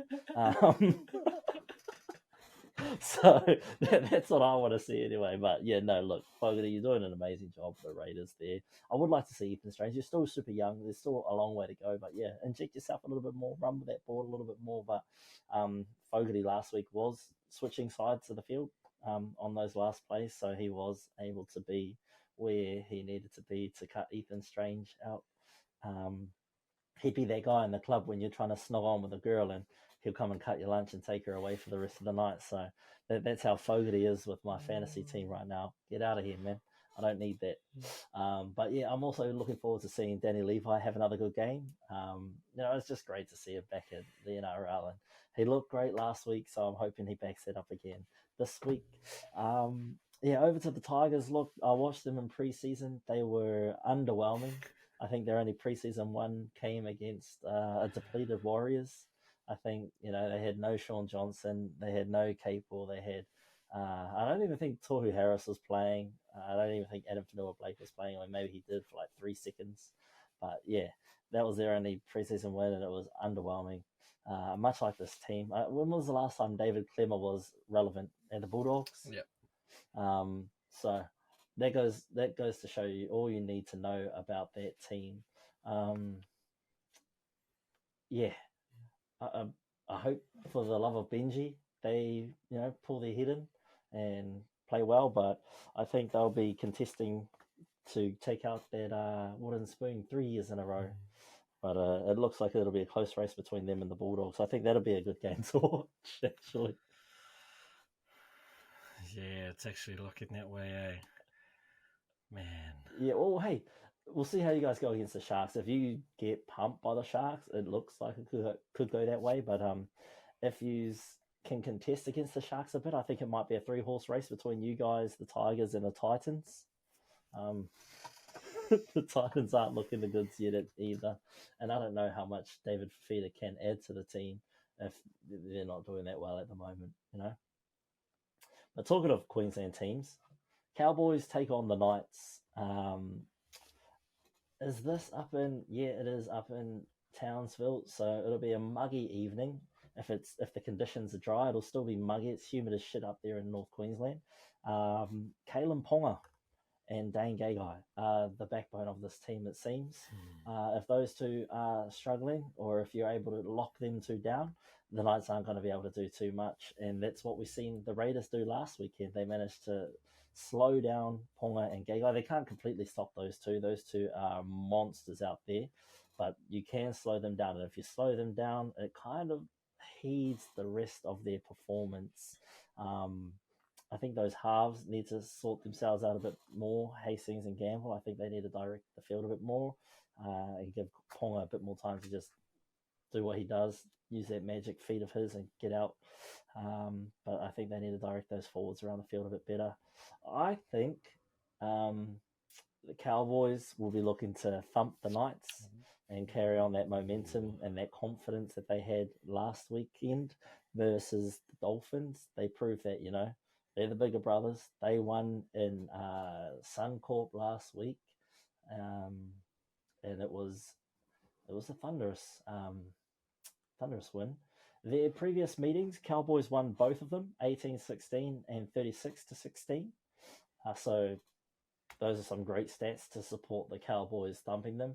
So that's what I want to see anyway. But yeah, no, look, Fogarty, you're doing an amazing job for the Raiders there. I would like to see Ethan Strange. You're still super young. There's still a long way to go. But yeah, inject yourself a little bit more, run with that ball a little bit more. But Fogarty last week was switching sides of the field on those last plays, so he was able to be where he needed to be to cut Ethan Strange out. He'd be that guy in the club when you're trying to snog on with a girl and he'll come and cut your lunch and take her away for the rest of the night. So that's how Fogarty is with my fantasy team right now. Get out of here, man. I don't need that. But yeah, I'm also looking forward to seeing Danny Levi have another good game. It's just great to see him back at the NRL. And he looked great last week, so I'm hoping he backs it up again this week. Over to the Tigers. Look, I watched them in preseason. They were underwhelming. I think their only preseason one came against a depleted Warriors. I think, they had no Sean Johnson. They had no Capel. They had, I don't even think Tohu Harris was playing. I don't even think Adam Fanua-Blake was playing. Or maybe he did for like 3 seconds. But yeah, that was their only preseason win, and it was underwhelming. Much like this team. When was the last time David Clemmer was relevant at the Bulldogs? Yep. So that goes to show you all you need to know about that team. I hope for the love of Benji they pull their head in and play well, but I think they'll be contesting to take out that wooden spoon 3 years in a row. But it looks like it'll be a close race between them and the Bulldogs. I think that'll be a good game to watch, actually. Yeah, it's actually looking that way, eh? Man. Yeah, well, hey, we'll see how you guys go against the Sharks. If you get pumped by the Sharks, it looks like it could go that way. But if you can contest against the Sharks a bit, I think it might be a 3-horse race between you guys, the Tigers, and the Titans. The Titans aren't looking the goods yet either. And I don't know how much David Fifita can add to the team if they're not doing that well at the moment, But talking of Queensland teams, Cowboys take on the Knights. Is this up in? Yeah, it is up in Townsville. So it'll be a muggy evening. If the conditions are dry, it'll still be muggy. It's humid as shit up there in North Queensland. Kalen Ponga and Dane Gagai are the backbone of this team, it seems. If those two are struggling, or if you're able to lock them two down, the Knights aren't going to be able to do too much. And that's what we've seen the Raiders do last weekend. They managed to slow down Ponga and Gagai. They can't completely stop those two. Those two are monsters out there, but you can slow them down. And if you slow them down, it kind of heeds the rest of their performance. I think those halves need to sort themselves out a bit more. Hastings and Gamble, I think they need to direct the field a bit more and give Ponga a bit more time to just do what he does, use that magic feet of his and get out. But I think they need to direct those forwards around the field a bit better. I think the Cowboys will be looking to thump the Knights and carry on that momentum and that confidence that they had last weekend versus the Dolphins. They proved that, they're the bigger brothers. They won in Suncorp last week, and it was a thunderous win. Their previous meetings, Cowboys won both of them, 18-16 and 36-16. So those are some great stats to support the Cowboys thumping them.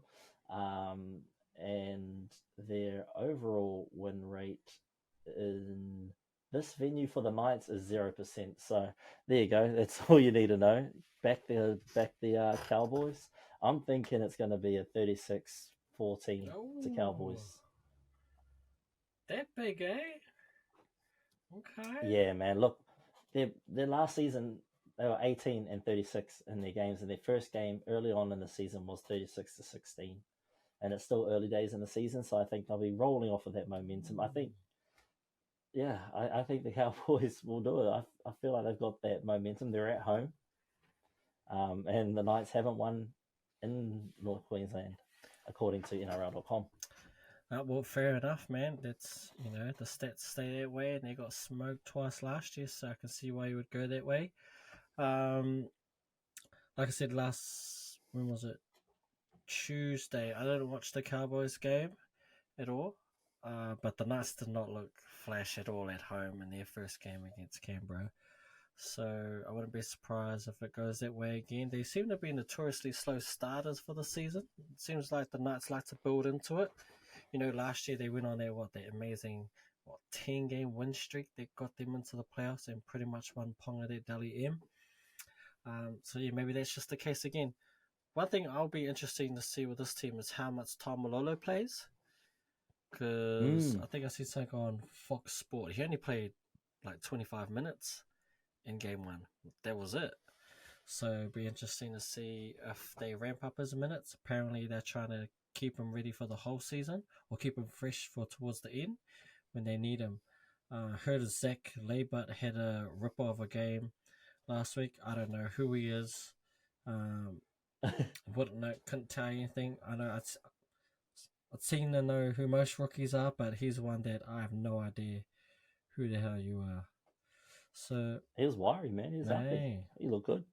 And their overall win rate in this venue for the Knights is 0%. So there you go. That's all you need to know. Back the Cowboys. I'm thinking it's going to be a 36-14 to Cowboys. That big, eh? Okay. Yeah, man. Look, their last season, they were 18 and 36 in their games, and their first game early on in the season was 36-16. And it's still early days in the season, so I think they'll be rolling off of that momentum. I think the Cowboys will do it. I feel like they've got that momentum. They're at home. And the Knights haven't won in North Queensland, according to NRL.com. Well, fair enough, man. That's the stats stay that way, and they got smoked twice last year, so I can see why you would go that way. Like I said when was it? Tuesday. I didn't watch the Cowboys game at all, but the Knights did not look flash at all at home in their first game against Canberra. So I wouldn't be surprised if it goes that way again. They seem to be notoriously slow starters for the season. It seems like the Knights like to build into it. Last year they went on that amazing 10-game win streak that got them into the playoffs and pretty much won Ponga that Dally M. So yeah, maybe that's just the case again. One thing I'll be interested to see with this team is how much Tom Malolo plays. Because I think I see something on Fox Sport. He only played like 25 minutes in game one. That was it. So it'll be interesting to see if they ramp up his minutes. Apparently they're trying to keep him ready for the whole season or keep him fresh for towards the end when they need him. Heard of Zach Leibert had a ripper of a game last week. I don't know who he is. Couldn't tell you anything. I know I'd seem to know who most rookies are, but he's one that I have no idea who the hell you are. So he was wiry, man. He was happy. He looked good.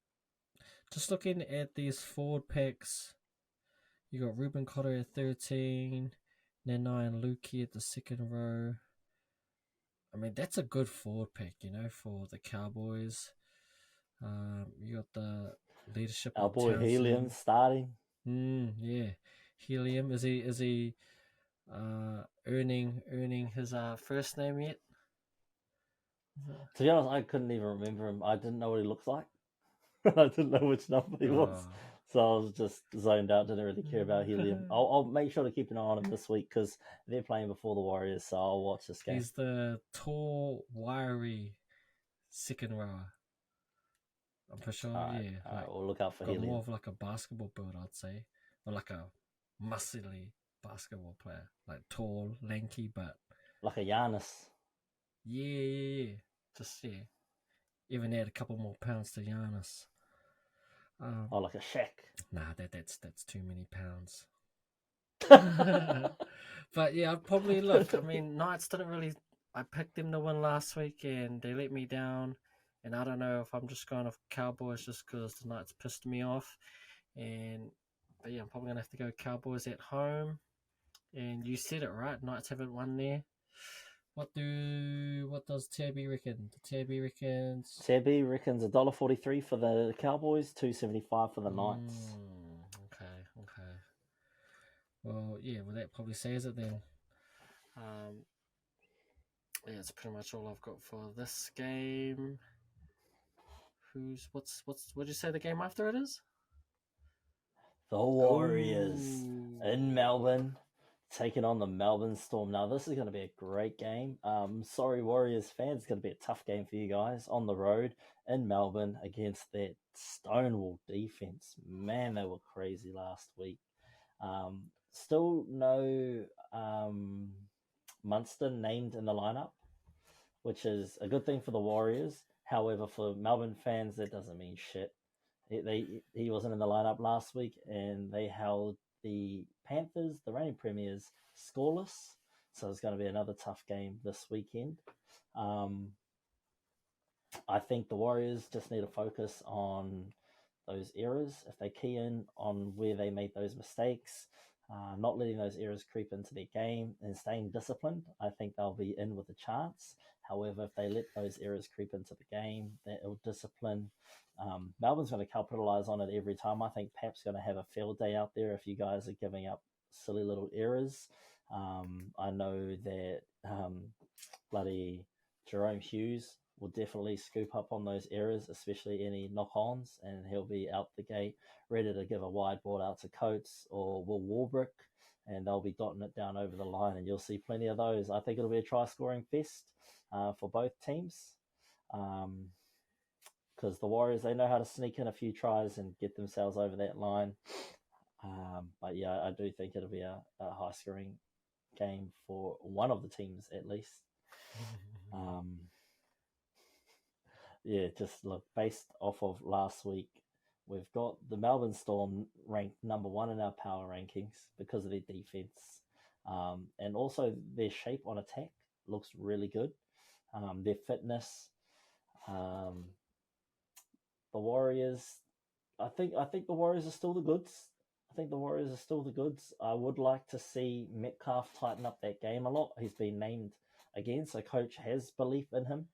Just looking at these forward picks, you got Ruben Cotter at 13, Nanai and Lukey at the second row. I mean, that's a good forward pick, for the Cowboys. You got the leadership. Our boy Helium starting. Yeah, Helium. Is he earning his first name yet? To be honest, I couldn't even remember him. I didn't know what he looks like. I didn't know which number he was. So I was just zoned out, didn't really care about Helium. I'll make sure to keep an eye on him this week because they're playing before the Warriors, so I'll watch this game. He's the tall, wiry second rower. I'm for sure, yeah. Like, we'll look out for Helium. More of like a basketball build, I'd say. Or like a muscly basketball player. Like tall, lanky, but... Like a Giannis. Yeah. Just, yeah. Even add a couple more pounds to Giannis. Like a Shaq. Nah, that's too many pounds. But yeah, I'd probably look. I mean, Knights didn't really... I picked them to win last week and they let me down. And I don't know if I'm just going off Cowboys just because the Knights pissed me off. But yeah, I'm probably going to have to go Cowboys at home. And you said it right, Knights haven't won there. What does Tabby reckon? Tabby reckons $1.43 for the Cowboys, $2.75 for the Knights. Okay. Well, yeah, that probably says it then. Yeah, that's pretty much all I've got for this game. What did you say the game after it is? The Warriors in Melbourne, taking on the Melbourne Storm. Now, this is going to be a great game. Sorry, Warriors fans, it's going to be a tough game for you guys on the road in Melbourne against that Stonewall defense. Man, they were crazy last week. Still no Munster named in the lineup, which is a good thing for the Warriors. However, for Melbourne fans, that doesn't mean shit. He wasn't in the lineup last week, and they held the Panthers, the reigning premiers, scoreless. So it's going to be another tough game this weekend. I think the Warriors just need to focus on those errors. If they key in on where they made those mistakes, not letting those errors creep into their game and staying disciplined, I think they'll be in with a chance. However, if they let those errors creep into the game, that ill-discipline, Melbourne's going to capitalize on it every time. I think Pep's going to have a field day out there if you guys are giving up silly little errors. I know that bloody Jerome Hughes will definitely scoop up on those errors, especially any knock-ons, and he'll be out the gate ready to give a wide ball out to Coates or Will Warbrick, and they'll be dotting it down over the line, and you'll see plenty of those. I think it'll be a try-scoring fest for both teams, because the Warriors, they know how to sneak in a few tries and get themselves over that line. But yeah, I do think it'll be a high-scoring game for one of the teams at least. Yeah, just look, based off of last week, we've got the Melbourne Storm ranked number 1 in our power rankings because of their defense. And also their shape on attack looks really good. Their fitness, um, the Warriors. I think the Warriors are still the goods. I think the Warriors are still the goods. I would like to see Metcalf tighten up that game a lot. He's been named again, so coach has belief in him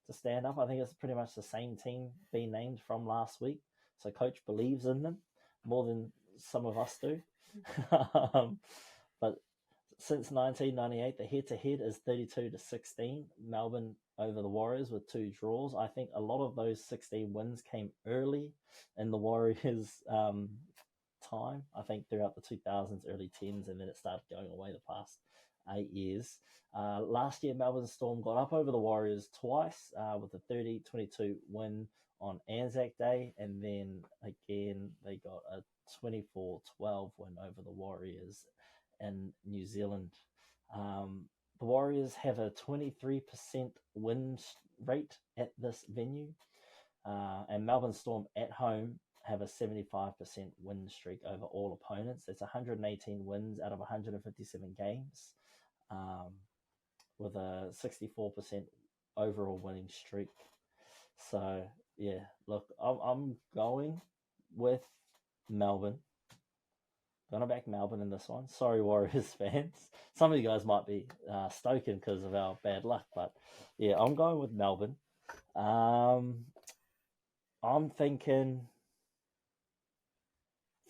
to stand up. I think it's pretty much the same team being named from last week, so coach believes in them more than some of us do. But since 1998, the head-to-head is 32-16. Melbourne over the Warriors with 2 draws. I think a lot of those 16 wins came early in the Warriors' time. I think throughout the 2000s, early 10s, and then it started going away the past 8 years. Last year, Melbourne Storm got up over the Warriors twice with a 30-22 win on Anzac Day, and then again they got a 24-12 win over the Warriors in New Zealand. The Warriors have a 23% win rate at this venue, and Melbourne Storm at home have a 75% win streak over all opponents. It's 118 wins out of 157 games, with a 64% overall winning streak. So yeah, look, I'm going with Melbourne. Gonna back Melbourne in this one. Sorry, Warriors fans. Some of you guys might be stoking because of our bad luck, but yeah, I'm going with Melbourne. I'm thinking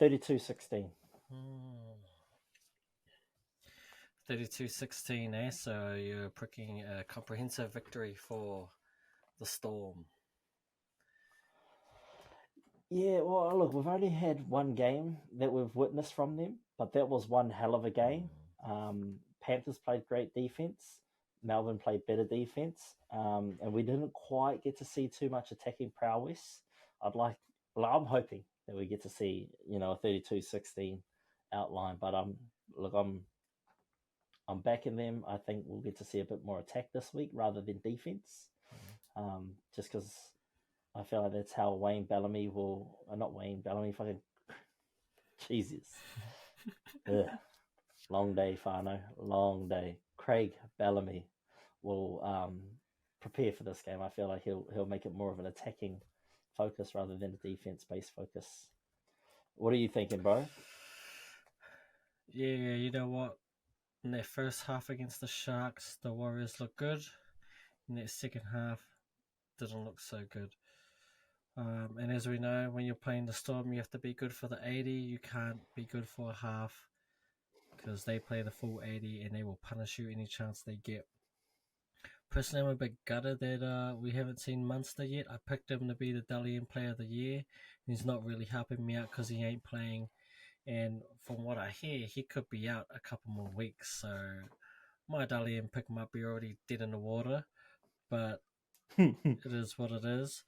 32-16. 32-16, eh? So you're picking a comprehensive victory for the Storm. Yeah, well, look, we've only had one game that we've witnessed from them, but that was one hell of a game. Panthers played great defense. Melbourne played better defense, and we didn't quite get to see too much attacking prowess. I'm hoping that we get to see, a 32-16 outline, but I'm backing them. I think we'll get to see a bit more attack this week rather than defense, just because I feel like that's how fucking Jesus. Long day, Fano. Long day. Craig Bellamy will prepare for this game. I feel like he'll make it more of an attacking focus rather than a defense-based focus. What are you thinking, bro? Yeah, you know what? In their first half against the Sharks, the Warriors looked good. In their second half, didn't look so good. And as we know, when you're playing the Storm, you have to be good for the 80. You can't be good for a half because they play the full 80 and they will punish you any chance they get. Personally, I'm a bit gutted that we haven't seen Munster yet. I picked him to be the Dalian Player of the Year. He's not really helping me out because he ain't playing. And from what I hear, he could be out a couple more weeks. So my Dalian pick might be already dead in the water. But it is what it is.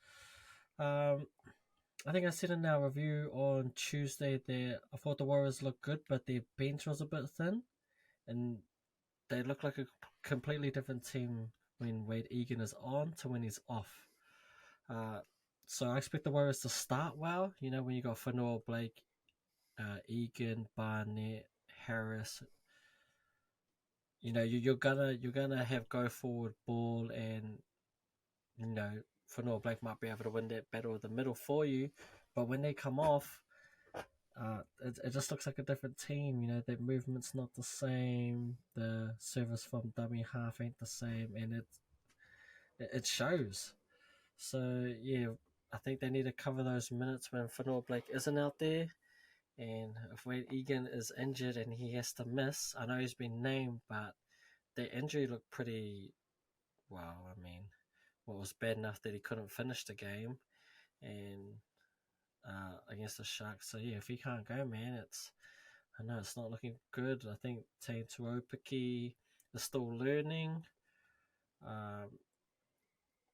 I think I said in our review on Tuesday that I thought the Warriors looked good, but their bench was a bit thin. And they look like a completely different team when Wade Egan is on to when he's off. So I expect the Warriors to start well. When you got Fanor, Blake, Egan, Barnett, Harris. You're gonna have go forward ball, and Fanor Blake might be able to win that battle of the middle for you. But when they come off, it just looks like a different team. Their movement's not the same. The service from dummy half ain't the same, and it shows. So yeah, I think they need to cover those minutes when Fanor Blake isn't out there. And if Wade Egan is injured and he has to miss, I know he's been named, but the injury looked pretty, well, I mean, what was bad enough that he couldn't finish the game and against the Sharks. So yeah, if he can't go, man, I know it's not looking good. I think Te Tuopiki is still learning.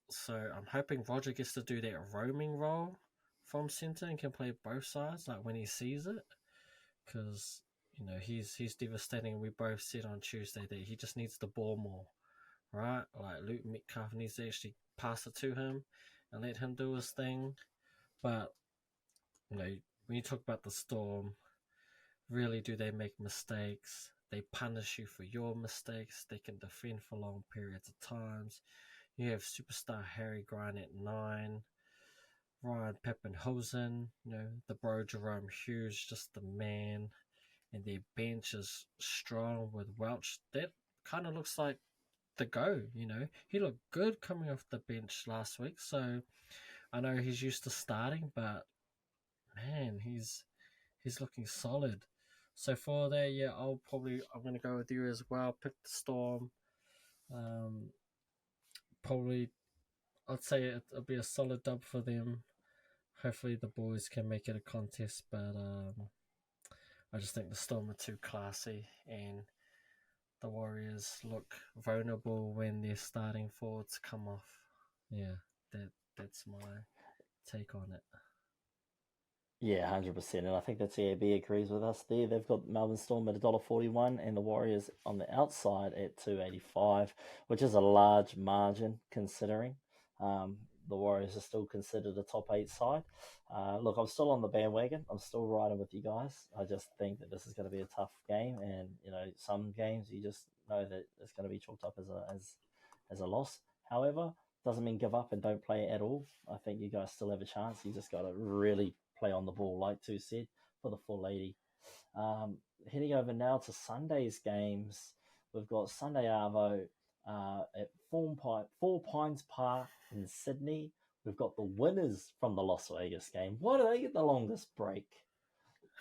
So I'm hoping Roger gets to do that roaming role from centre and can play both sides, like when he sees it, because he's devastating. We both said on Tuesday that he just needs the ball more, right? Like Luke Metcalf needs to actually pass it to him and let him do his thing. But when you talk about the Storm, really do they make mistakes? they punish you for your mistakes. They can defend for long periods of times. You have superstar Harry Grant at 9. Ryan Peppenhausen, the bro Jerome Hughes, just the man. And their bench is strong with Welch. That kind of looks like the go, He looked good coming off the bench last week, so I know he's used to starting, but man, he's looking solid. So for that, yeah, I'm going to go with you as well. Pick the Storm. Probably, I'd say it'll be a solid dub for them. Hopefully the boys can make it a contest, but I just think the Storm are too classy, and the Warriors look vulnerable when their starting forwards come off. Yeah, that's my take on it. Yeah, 100%. And I think the TAB agrees with us there. They've got Melbourne Storm at $1.41 and the Warriors on the outside at $2.85, which is a large margin considering the Warriors are still considered a top 8 side. Look, I'm still on the bandwagon. I'm still riding with you guys. I just think that this is going to be a tough game. And, some games you just know that it's going to be chalked up as a loss. However, doesn't mean give up and don't play at all. I think you guys still have a chance. You just got to really play on the ball, like Tu said, for the full 80. Heading over now to Sunday's games, we've got Sunday Arvo at Four Pines Park in Sydney. We've got the winners from the Las Vegas game. Why do they get the longest break?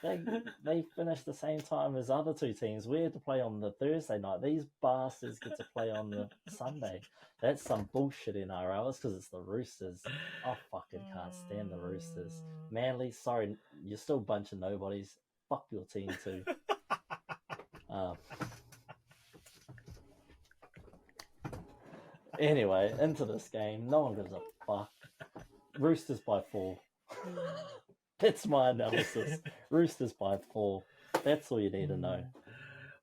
They finished the same time as other two teams. We had to play on the Thursday night. These bastards get to play on the Sunday. That's some bullshit in NRL. It's because it's the Roosters. I fucking can't stand the Roosters. Manly, sorry, you're still a bunch of nobodies. Fuck your team too. Anyway, into this game. No one gives a fuck. Roosters by 4. That's my analysis. Roosters by 4. That's all you need to know.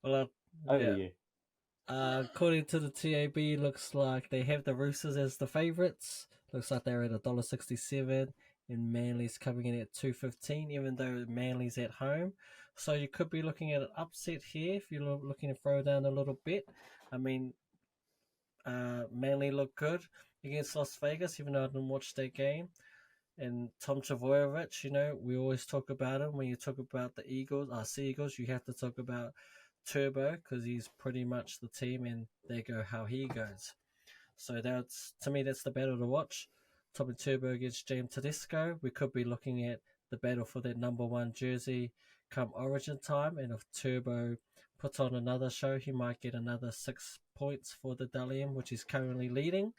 Well, Over to you. According to the TAB, looks like they have the Roosters as the favourites. Looks like they're at $1.67 and Manly's coming in at $2.15, even though Manly's at home. So you could be looking at an upset here if you're looking to throw down a little bit. I mean, Manly look good against Las Vegas, even though I didn't watch that game. And Tom Trbojevic, we always talk about him. When you talk about the Seagulls, you have to talk about Turbo because he's pretty much the team, and there go how he goes. So to me, that's the battle to watch. Tommy Turbo against James Tedesco. We could be looking at the battle for that number 1 jersey come Origin time, and if Turbo puts on another show, he might get another 6 points for the Dalian, which he's currently leading.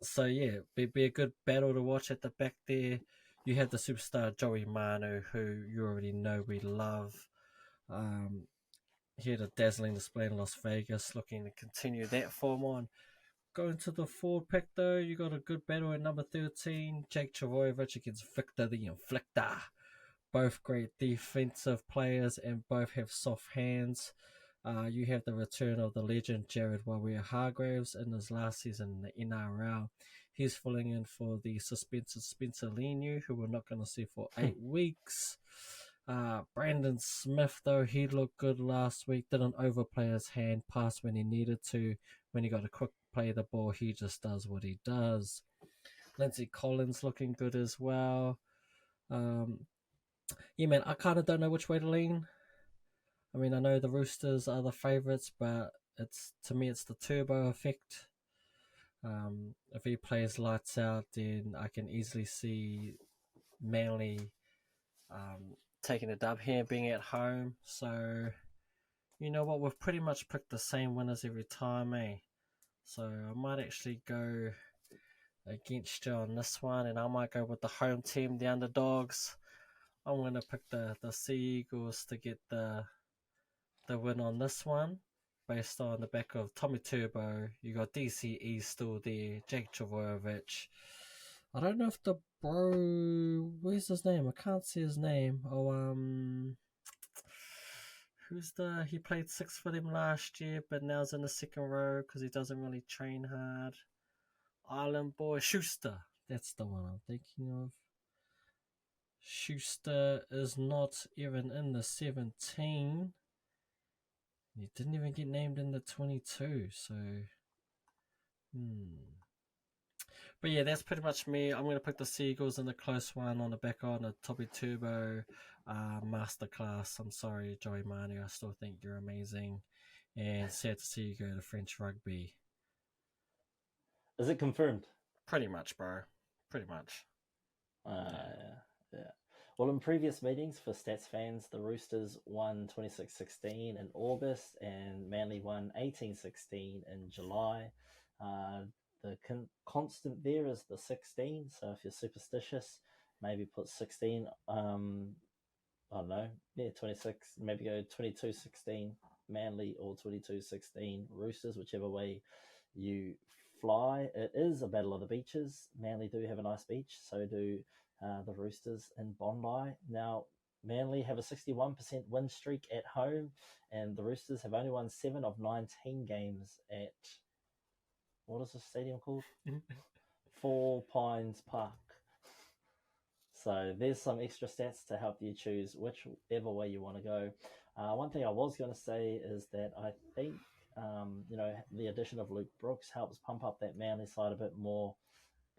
So yeah, be a good battle to watch at the back there. You have the superstar Joey Manu, who you already know we love. He had a dazzling display in Las Vegas, looking to continue that form on. Going to the forward pack though, you got a good battle at number 13, Jake Trbojevic against Victor the Inflictor. Both great defensive players and both have soft hands. You have the return of the legend Jared Wawerea-Hargreaves in his last season in the NRL. He's filling in for the suspended Spencer Leniu, who we're not going to see for 8 weeks. Brandon Smith, though, he looked good last week. Didn't overplay his hand, pass when he needed to. When he got to quick play the ball, he just does what he does. Lindsay Collins looking good as well. Yeah, man, I kind of don't know which way to lean. I mean, I know the Roosters are the favourites, but to me it's the Turbo effect. If he plays lights out, then I can easily see Manly taking a dub here, being at home. So, you know what? We've pretty much picked the same winners every time, eh? So I might actually go against you on this one, and I might go with the home team, the underdogs. I'm going to pick the Sea Eagles to get the win on this one, based on the back of Tommy Turbo. You got DCE still there, Jake Trbojevic. I don't know if the bro, where's his name? I can't see his name. He played 6 for them last year, but now's in the second row because he doesn't really train hard. Island boy, Schuster. That's the one I'm thinking of. Schuster is not even in the 17. He didn't even get named in the 22, so... But yeah, that's pretty much me. I'm going to put the Seagulls in the close one on the back on a Toby Turbo masterclass. I'm sorry, Joey Manu. I still think you're amazing. And sad to see you go to French rugby. Is it confirmed? Pretty much, bro. Pretty much. Yeah. Well, in previous meetings for Stats fans, the Roosters won 26-16 in August and Manly won 18-16 in July. The constant there is the 16, so if you're superstitious, maybe put 16, I don't know, 26, maybe go 22-16 Manly or 22-16 Roosters, whichever way you fly. It is a battle of the beaches. Manly do have a nice beach, so do the Roosters in Bondi. Now, Manly have a 61% win streak at home, and the Roosters have only won 7 of 19 games at, what is the stadium called? 4 Pines Park. So there's some extra stats to help you choose whichever way you want to go. One thing I was going to say is that I think, the addition of Luke Brooks helps pump up that Manly side a bit more.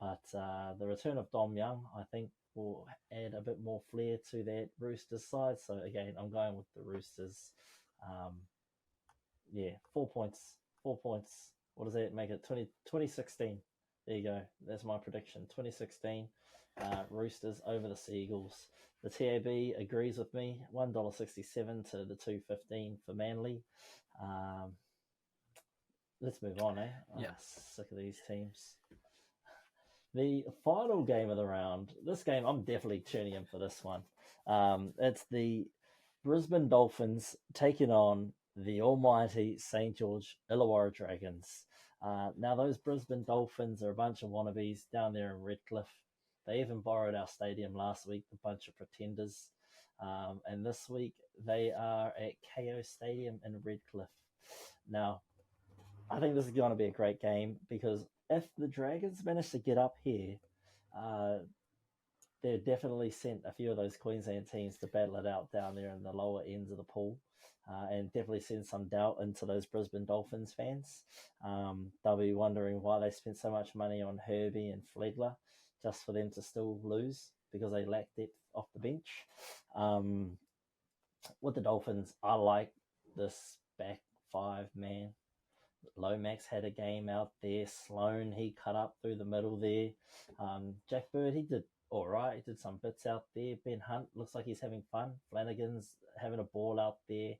But the return of Dom Young, I think, will add a bit more flair to that Roosters side. So again, I'm going with the Roosters. 4 points. 4 points. What does that make it? 2016. There you go. That's my prediction. 2016, Roosters over the Seagulls. The TAB agrees with me. $1.67 to the $2.15 for Manly. Let's move on, eh? Yeah. Sick of these teams. The final game of the round. This game, I'm definitely tuning in for this one. It's the Brisbane Dolphins taking on the almighty St. George Illawarra Dragons. Now, those Brisbane Dolphins are a bunch of wannabes down there in Redcliffe. They even borrowed our stadium last week, a bunch of pretenders. And this week, they are at KO Stadium in Redcliffe. Now, I think this is going to be a great game because if the Dragons manage to get up here, they've definitely sent a few of those Queensland teams to battle it out down there in the lower ends of the pool, and definitely send some doubt into those Brisbane Dolphins fans. They'll be wondering why they spent so much money on Herbie and Flegler just for them to still lose because they lack depth off the bench. With the Dolphins, I like this back 5 man. Lomax had a game out there. Sloan, he cut up through the middle there. Jack Bird, he did all right. He did some bits out there. Ben Hunt looks like he's having fun. Flanagan's having a ball out there.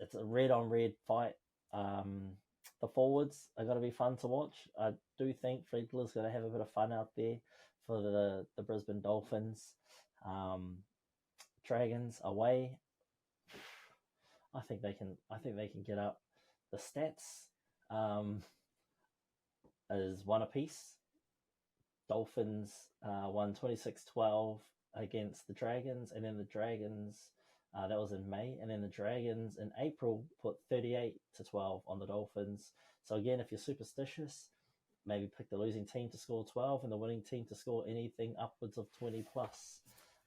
It's a red-on-red fight. The forwards are going to be fun to watch. I do think Flegler's going to have a bit of fun out there for the Brisbane Dolphins. Dragons away. I think they can get up. The stats is 1 apiece. Dolphins won 26-12 against the Dragons, and then the Dragons, that was in May, and then the Dragons in April put 38-12 on the Dolphins. So again, if you're superstitious, maybe pick the losing team to score 12 and the winning team to score anything upwards of 20 plus.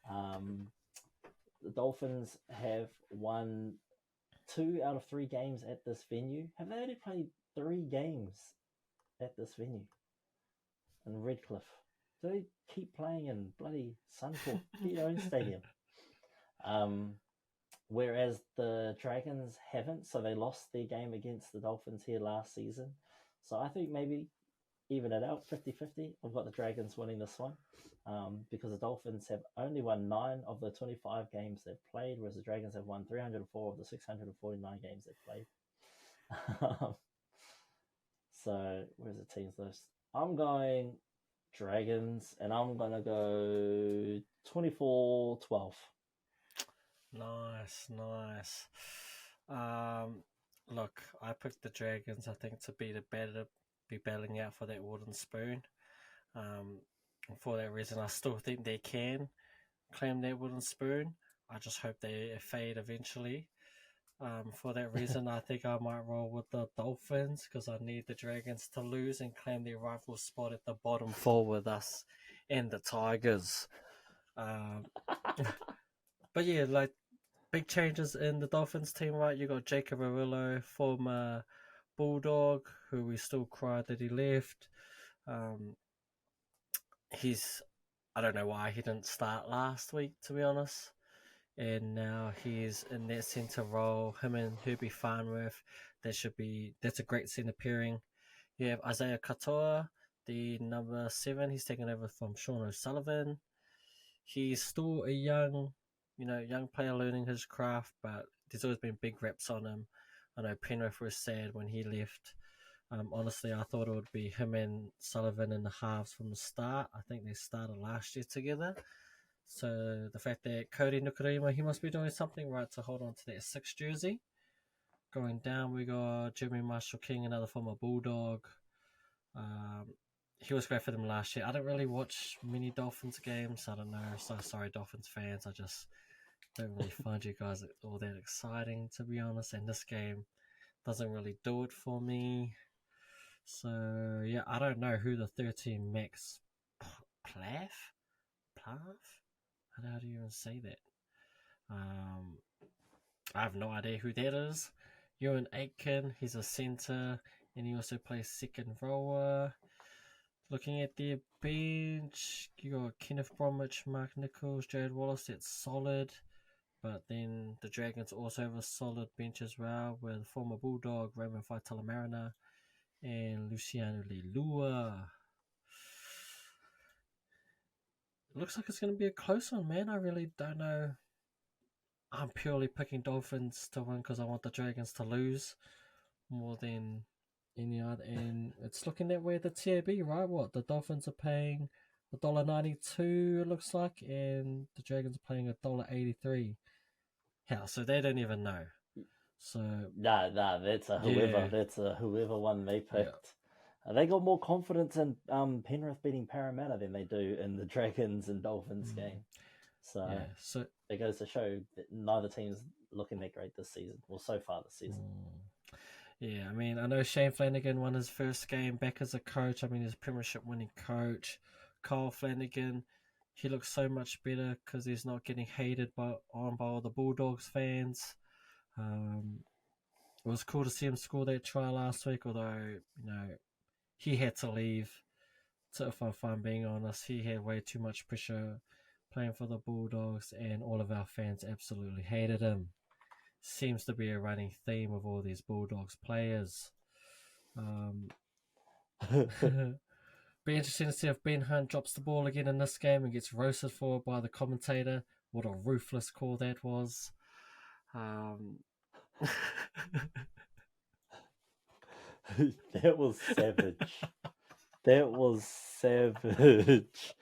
The Dolphins have won 2 out of 3 games at this venue. Have they only played 3 games at this venue in Redcliffe? Do they keep playing in bloody Suncorp, your own stadium? Whereas the Dragons haven't, so they lost their game against the Dolphins here last season. So I think maybe even it out 50-50. I've got the Dragons winning this one because the Dolphins have only won 9 of the 25 games they've played, whereas the Dragons have won 304 of the 649 games they've played. So where's the teams list? I'm going Dragons, and I'm going to go 24-12. Nice. Look, I picked the Dragons, I think, to be battling out for that wooden spoon. For that reason, I still think they can claim that wooden spoon. I just hope they fade eventually. For that reason, I think I might roll with the Dolphins because I need the Dragons to lose and claim their rightful spot at the bottom 4 with us and the Tigers. But yeah, like big changes in the Dolphins team, right? You got Jacob Arillo, former Bulldog, who we still cry that he left. I don't know why he didn't start last week, to be honest. And now he's in that centre role. Him and Herbie Farnworth. That's a great centre pairing. You have Isaiah Katoa, the number 7. He's taken over from Sean O'Sullivan. He's still a young player learning his craft, but there's always been big reps on him. I know Penrith was sad when he left. Honestly, I thought it would be him and Sullivan in the halves from the start. I think they started last year together. So the fact that Cody Nukarima, he must be doing something right to hold on to that 6 jersey. Going down, we got Jeremy Marshall-King, another former Bulldog. He was great for them last year. I don't really watch many Dolphins games. I don't know. So sorry, Dolphins fans. I just don't really find you guys all that exciting, to be honest. And this game doesn't really do it for me. So, yeah, I don't know who the 13 Max Plath? How do you even say that? I have no idea who that is. Ewan Aitken, he's a centre, and he also plays second rower. Looking at their bench, you got Kenneth Bromwich, Mark Nichols, Jared Wallace, that's solid. But then the Dragons also have a solid bench as well, with former Bulldog, Raymond Faitala-Mariner, and Luciano Leilua. It looks like it's going to be a close one, man. I really don't know. I'm purely picking Dolphins to win because I want the Dragons to lose more than any other. And it's looking that way at the TAB, right? What? The Dolphins are paying $1.92, it looks like, and the Dragons are paying $1.83. Hell, so they don't even know. So that's a whoever one they picked. Yeah. They got more confidence in Penrith beating Parramatta than they do in the Dragons and Dolphins game. So it goes to show that neither team's looking that great this season. Well, so far this season. Yeah, I mean, I know Shane Flanagan won his first game back as a coach. I mean, he's a premiership winning coach. Kyle Flanagan, he looks so much better because he's not getting hated by all the Bulldogs fans. It was cool to see him score that try last week, although, he had to leave. So if I'm being honest, he had way too much pressure playing for the Bulldogs, and all of our fans absolutely hated him. Seems to be a running theme of all these Bulldogs players. Be interesting to see if Ben Hunt drops the ball again in this game and gets roasted for it by the commentator. What a ruthless call that was. That was savage. That was savage.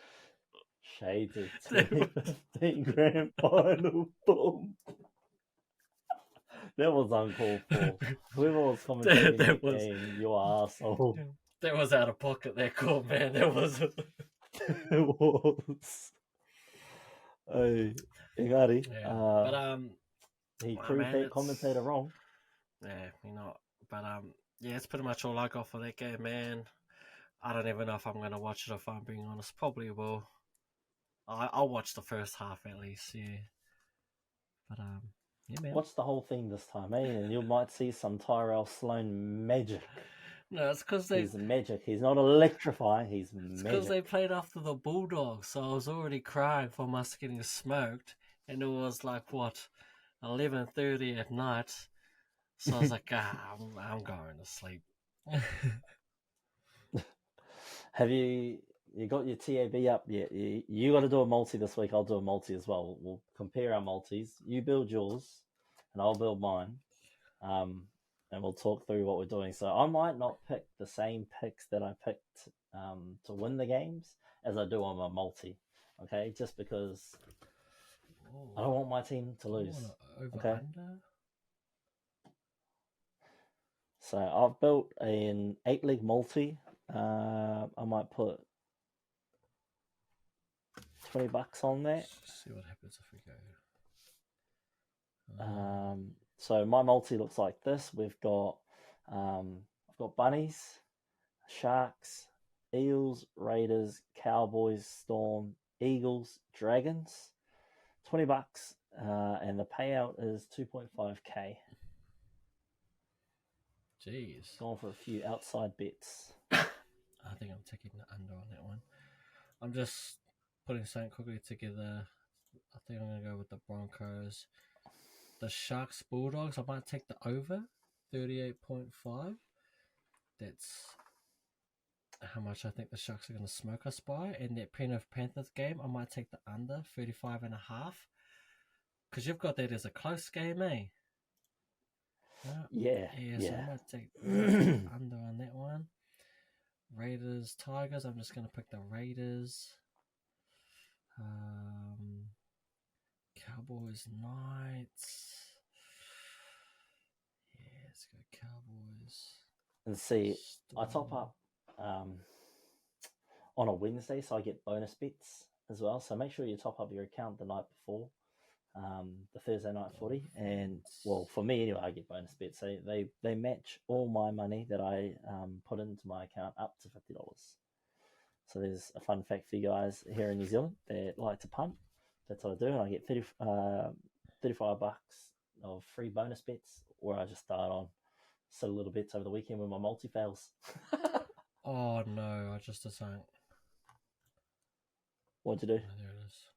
Shades of 2015 grand final. Boom. That was uncalled for. Whoever was commentating that game, you arsehole. That was out of pocket, that call, man. That was... It was. Hey, Ingari. Yeah. He proved that commentator wrong. Yeah, But it's pretty much all I got for that game, man. I don't even know if I'm going to watch it, if I'm being honest. Probably will. I'll watch the first half at least, yeah. But, yeah, man. Watch the whole thing this time, eh? And you might see some Tyrell Sloan magic. No, it's because he's magic. He's not electrifying. He's magic. It's because they played after the Bulldogs, so I was already crying from us getting smoked, and it was like 11:30 at night. So I was like, I'm going to sleep. Have you got your TAB up yet? You got to do a multi this week. I'll do a multi as well. We'll compare our multis. You build yours, and I'll build mine. And we'll talk through what we're doing. So I might not pick the same picks that I picked to win the games as I do on my multi. Okay, just because I don't want my team to lose. Okay. So I've built an 8-league multi. I might put $20 on that. See what happens if we go. So my multi looks like this. We've got I've got Bunnies, Sharks, Eels, Raiders, Cowboys, Storm, Eagles, Dragons. $20 and the payout is 2.5k. Jeez. Going for a few outside bets. I think I'm taking the under on that one. I'm just putting something quickly together. I think I'm going to go with the Broncos. The Sharks Bulldogs, I might take the over, 38.5. That's how much I think the Sharks are going to smoke us by. And that Penrith Panthers game, I might take the under, 35.5. Because you've got that as a close game, eh? Yeah. So I might take the under on that one. Raiders, Tigers, I'm just going to pick the Raiders. Cowboys, Knights. Yeah, let's go Cowboys. And see, I top up on a Wednesday, so I get bonus bets as well. So make sure you top up your account the night before the Thursday night footy. And, well, for me anyway, I get bonus bets. So they match all my money that I put into my account up to $50. So there's a fun fact for you guys here in New Zealand that like to punt. That's what I do, and I get $35 of free bonus bets, where I just start on silly little bits over the weekend when my multi fails. Oh no, I just decided. What'd you do? Oh, there it is.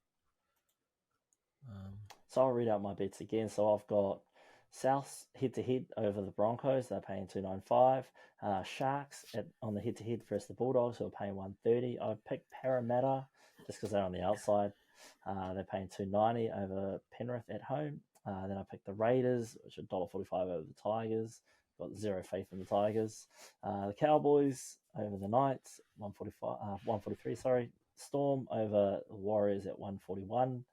So I'll read out my bets again. So I've got South head-to-head over the Broncos. They're paying $2.95. Sharks on the head-to-head versus the Bulldogs, who are paying $1.30. I picked Parramatta just because they're on the outside. They're paying $2.90 over Penrith at home. Then I picked the Raiders, which are $1.45 over the Tigers. Got zero faith in the Tigers. The Cowboys over the Knights, $1.43. Sorry. Storm over the Warriors at $1.41.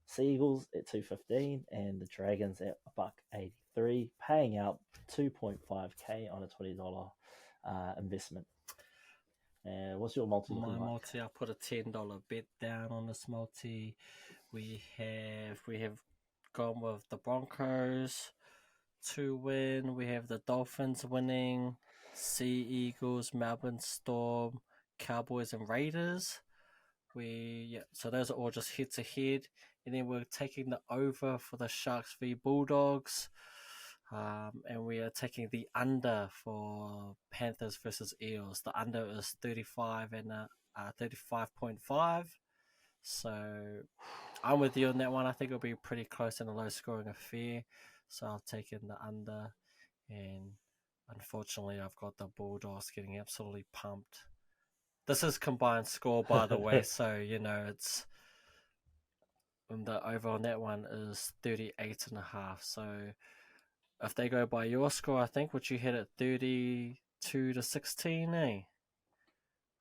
Seagulls at $2.15, and the Dragons at $1.83, paying out $2.5k on a $20 investment. And what's your multi? My multi, I put a $10 bet down on this multi. We have gone with the Broncos to win. We have the Dolphins winning, Sea Eagles, Melbourne Storm, Cowboys, and Raiders. So those are all just head to head. And then we're taking the over for the Sharks v Bulldogs. And we are taking the under for Panthers versus Eels. The under is 35 and 35.5. So I'm with you on that one. I think it'll be pretty close and a low scoring affair. So I'll take in the under. And unfortunately, I've got the Bulldogs getting absolutely pumped. This is combined score, by the way. So, it's... And the over on that one is 38.5. So if they go by your score, I think, which you had at 32-16, eh?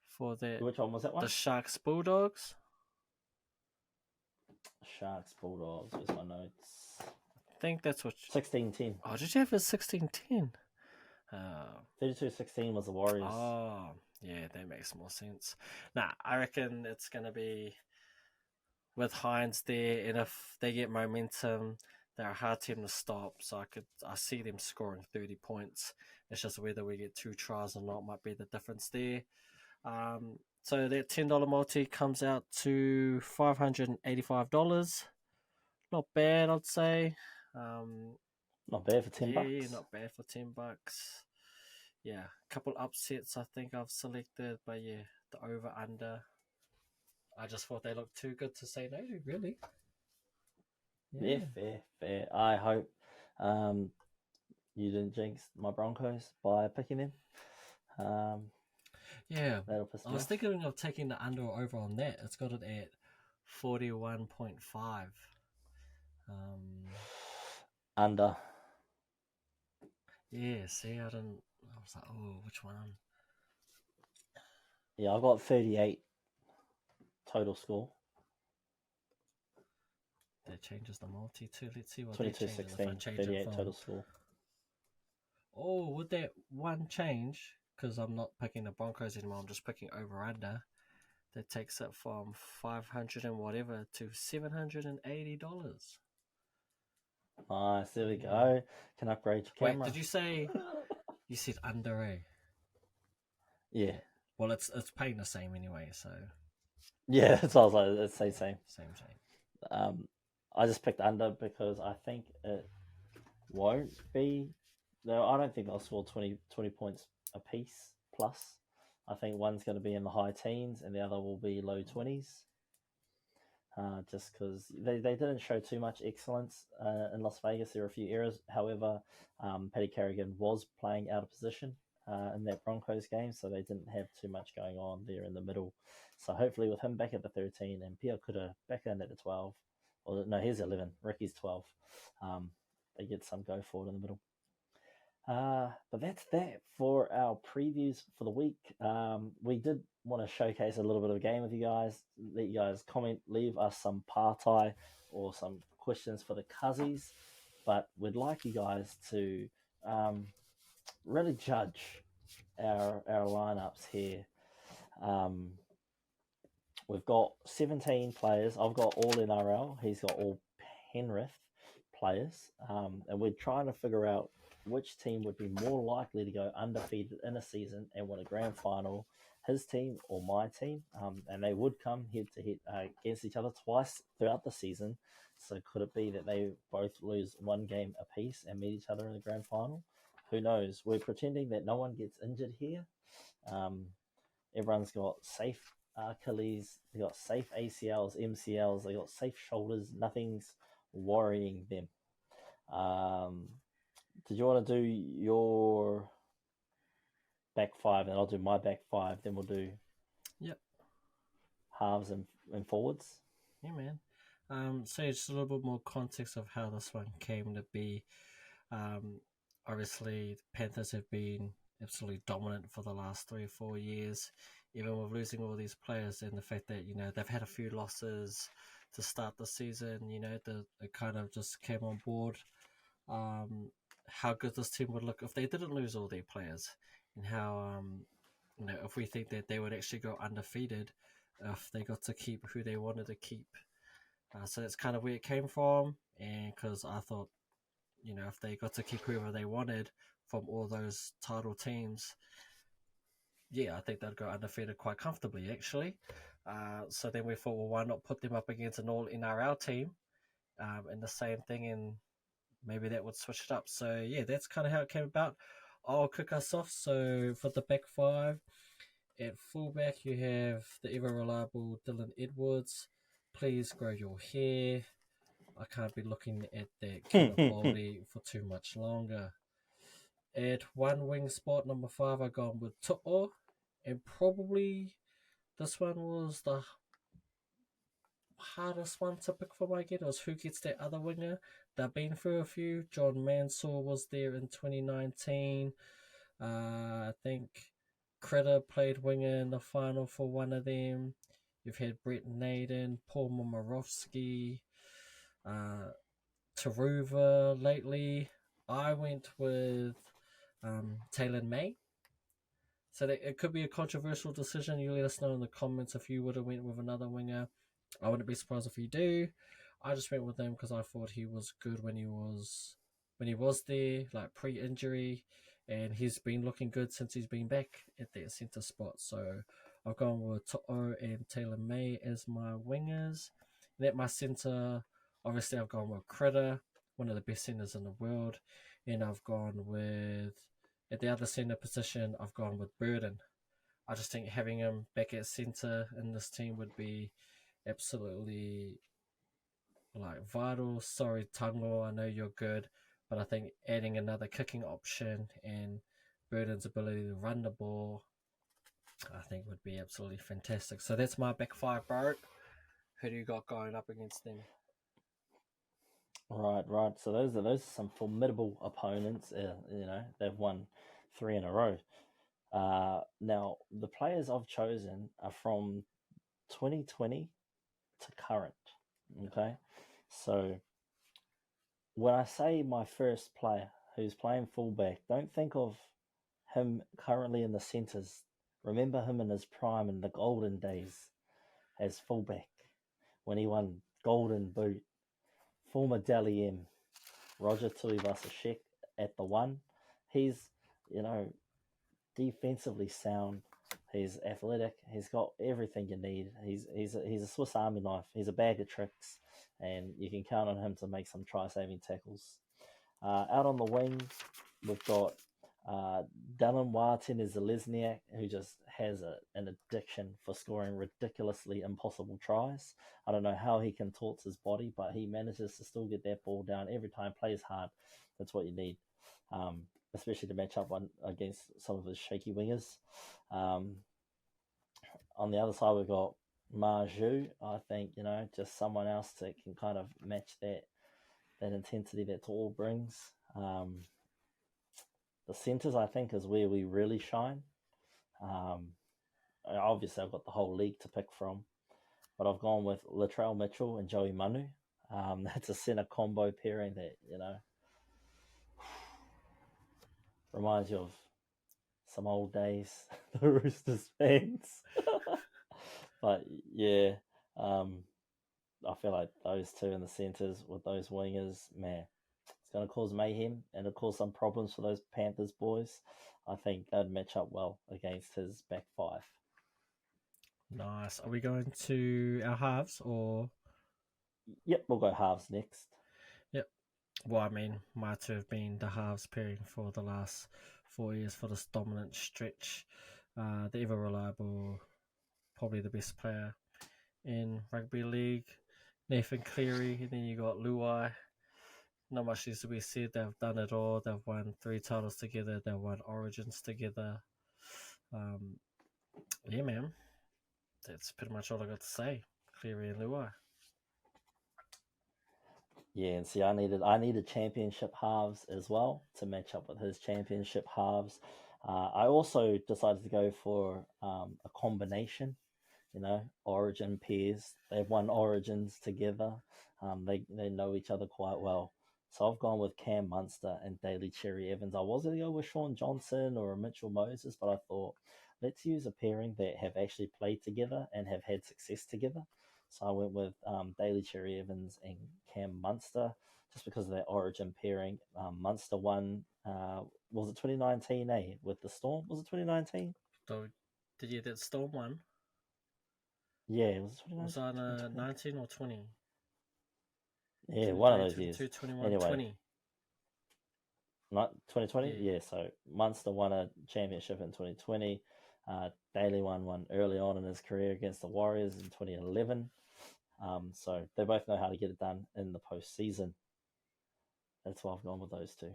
For that. Which one was that one? The Sharks Bulldogs. Sharks Bulldogs. Where's my notes? I think that's what. 16-10. Oh, did you have a 16-10? 32-16 was the Warriors. Oh, yeah, that makes more sense. Nah, I reckon it's gonna be with Hines there, and if they get momentum, they're a hard team to stop. So I see them scoring 30 points. It's just whether we get 2 tries or not might be the difference there. So that $10 multi comes out to $585. Not bad, I'd say. Not bad for $10. Yeah, not bad for $10. Yeah, a couple upsets I think I've selected, but yeah, the over under. I just thought they looked too good to say no to, really. Yeah, fair. I hope you didn't jinx my Broncos by picking them. Yeah, that'll piss me I was off. thinking of taking the under or over on that. It's got it at 41.5. Under. Yeah, see, I was like, oh, which one? Yeah, I got 38 total score. That changes the multi too. Let's see what 22-16, 38 total score. Oh, would that one change? Because I'm not picking the Broncos anymore. I'm just picking over under. That takes it from $500 and whatever to $780. Nice, there we go. Can upgrade your camera. Wait, did you say you said under? Eh? Yeah. Well, it's paying the same anyway, so. Yeah, that's what I was like. It's the same. Same. I just picked under because I think it won't be. No, I don't think they'll score 20 points a piece plus. I think one's going to be in the high teens and the other will be low 20s. Just because they didn't show too much excellence in Las Vegas. There were a few errors. However, Paddy Carrigan was playing out of position in that Broncos game, so they didn't have too much going on there in the middle. So hopefully with him back at the 13 and Pio Kura back in at the 12, or no, he's 11, Ricky's 12, they get some go forward in the middle. But that's that for our previews for the week. We did want to showcase a little bit of a game with you guys. Let you guys comment, leave us some partai or some questions for the Cuzzies. But we'd like you guys to really judge our lineups here. We've got 17 players. I've got all NRL. He's got all Penrith players. And we're trying to figure out which team would be more likely to go undefeated in a season and win a grand final, his team or my team. And they would come head to head against each other twice throughout the season. So could it be that they both lose one game apiece and meet each other in the grand final? Who knows? We're pretending that no one gets injured here. Everyone's got safe Achilles, they got safe ACLs, MCLs, they got safe shoulders. Nothing's worrying them. Did you want to do your back five, and I'll do my back five? Then we'll do halves and forwards. Yeah, man. So just a little bit more context of how this one came to be. Obviously, the Panthers have been absolutely dominant for the last 3 or 4 years, even with losing all these players and the fact that, they've had a few losses to start the season. It kind of just came on board. How good this team would look if they didn't lose all their players, and how if we think that they would actually go undefeated if they got to keep who they wanted to keep. So that's kind of where it came from, and because I thought, if they got to keep whoever they wanted from all those title teams, I think they'd go undefeated quite comfortably, actually. So then we thought, well, why not put them up against an All-NRL team and the same thing, and maybe that would switch it up. So, that's kind of how it came about. I'll kick us off. So, for the back five, at fullback, you have the ever-reliable Dylan Edwards. Please grow your hair. I can't be looking at that kind of quality for too much longer. At one wing spot, number 5, I've gone with To'o. And probably this one was the hardest one to pick for my get. It was who gets that other winger. They've been through a few. John Mansour was there in 2019. I think Critter played winger in the final for one of them. You've had Brett Naden, Paul Momirovski, Taruva lately. I went with Taylor May. So it could be a controversial decision. You let us know in the comments if you would have went with another winger. I wouldn't be surprised if you do. I just went with him because I thought he was good when he was there, like pre-injury, and he's been looking good since he's been back at that centre spot. So I've gone with To'o and Taylor May as my wingers. And at my centre, obviously I've gone with Critter, one of the best centres in the world, and I've gone with, at the other centre position, I've gone with Burden. I just think having him back at centre in this team would be absolutely vital. Sorry, Tanglo, I know you're good, but I think adding another kicking option and Burden's ability to run the ball, I think would be absolutely fantastic. So that's my back five, bro. Who do you got going up against them? Right. So those are some formidable opponents. They've won 3 in a row. Now the players I've chosen are from 2020 to current. Okay, so when I say my first player who's playing fullback, don't think of him currently in the centres. Remember him in his prime in the golden days as fullback when he won Golden Boot. Former Dally M, Roger Tuivasa-Sheck at the 1. He's, defensively sound, He's athletic. He's got everything you need. He's a Swiss Army knife. He's a bag of tricks, and you can count on him to make some try-saving tackles. Out on the wing, we've got Dylan Watene-Zelezniak, who just has an addiction for scoring ridiculously impossible tries. I don't know how he contorts his body, but he manages to still get that ball down every time, plays hard. That's what you need, especially to match up against some of his shaky wingers. On the other side, we've got Marju. I think, just someone else that can kind of match that intensity that Tall brings. The centres, I think, is where we really shine. Obviously, I've got the whole league to pick from, but I've gone with Latrell Mitchell and Joey Manu. That's a centre combo pairing that, reminds you of some old days, the Roosters fans. But yeah, I feel like those two in the centres with those wingers, man, it's going to cause mayhem and it'll cause some problems for those Panthers boys. I think they'd match up well against his back five. Nice. Are we going to our halves or? Yep, we'll go halves next. Yep. Well, I mean, might have been the halves pairing for the last 4 years for this dominant stretch. The ever reliable, probably the best player in rugby league, Nathan Cleary, and then you got Luai. Not much needs to be said. They've done it all. They've won 3 titles together. They've won Origins together. Yeah, man. That's pretty much all I got to say. Cleary and Luai. Yeah, and see, I needed championship halves as well to match up with his championship halves. I also decided to go for a combination, Origin pairs. They've won Origins together. They know each other quite well. So I've gone with Cam Munster and Daly Cherry Evans. I was going to go with Sean Johnson or Mitchell Moses, but I thought, let's use a pairing that have actually played together and have had success together. So I went with Daly Cherry Evans and Cam Munster just because of that Origin pairing. Munster won, was it 2019, with the Storm? Was it 2019? So, did you that Storm one? Yeah, it was 2019. Was that 19 or 20? Yeah, one of those years. 21, anyway, 20. Not 2020? Yeah, so Munster won a championship in 2020. Daly won one early on in his career against the Warriors in 2011. So they both know how to get it done in the postseason. That's why I've gone with those two.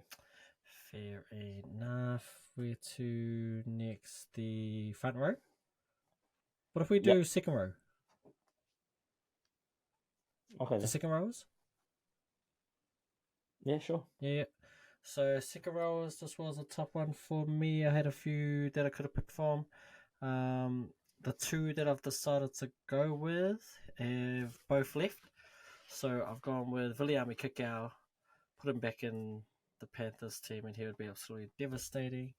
Fair enough. Where to next? The front row? What if we do second row? Okay. The second rows? Yeah, sure. Yeah. So second rows, this was a tough one for me. I had a few that I could have picked from. The two that I've decided to go with have both left. So I've gone with Viliami Kikau, put him back in the Panthers team, and he would be absolutely devastating.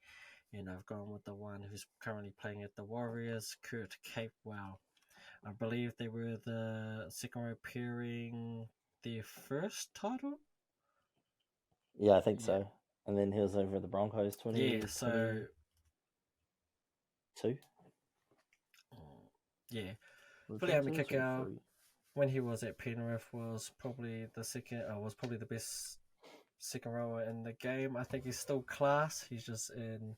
And I've gone with the one who's currently playing at the Warriors, Kurt Capewell. I believe they were the second row pairing their first title. Yeah, I think so. And then he was over at the Broncos 20. Yeah, so 22. Yeah, Viliami Kikau, when he was at Penrith, was probably the best second rower in the game. I think he's still class. He's just in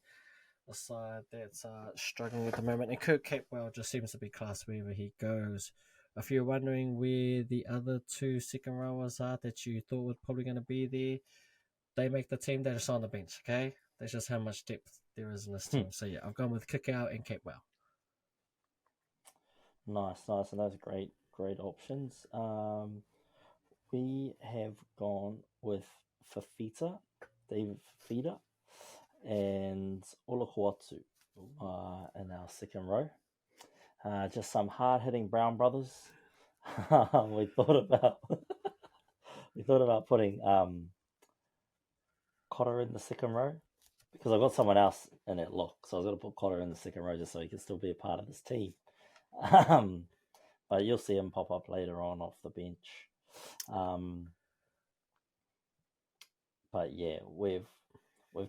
a side that's struggling at the moment. And Kurt Capewell just seems to be class wherever he goes. If you're wondering where the other two second rowers are that you thought were probably going to be there, they make the team. They're just on the bench, okay? That's just how much depth there is in this team. So yeah, I've gone with Kikau and Capewell. Nice. And those are great options. We have gone with David Fifita, and Olakuatu in our second row. Just some hard-hitting Brown brothers. we thought about putting Cotter in the second row because I got someone else in that lock, so I was going to put Cotter in the second row just so he can still be a part of this team. But you'll see him pop up later on off the bench. But yeah, we've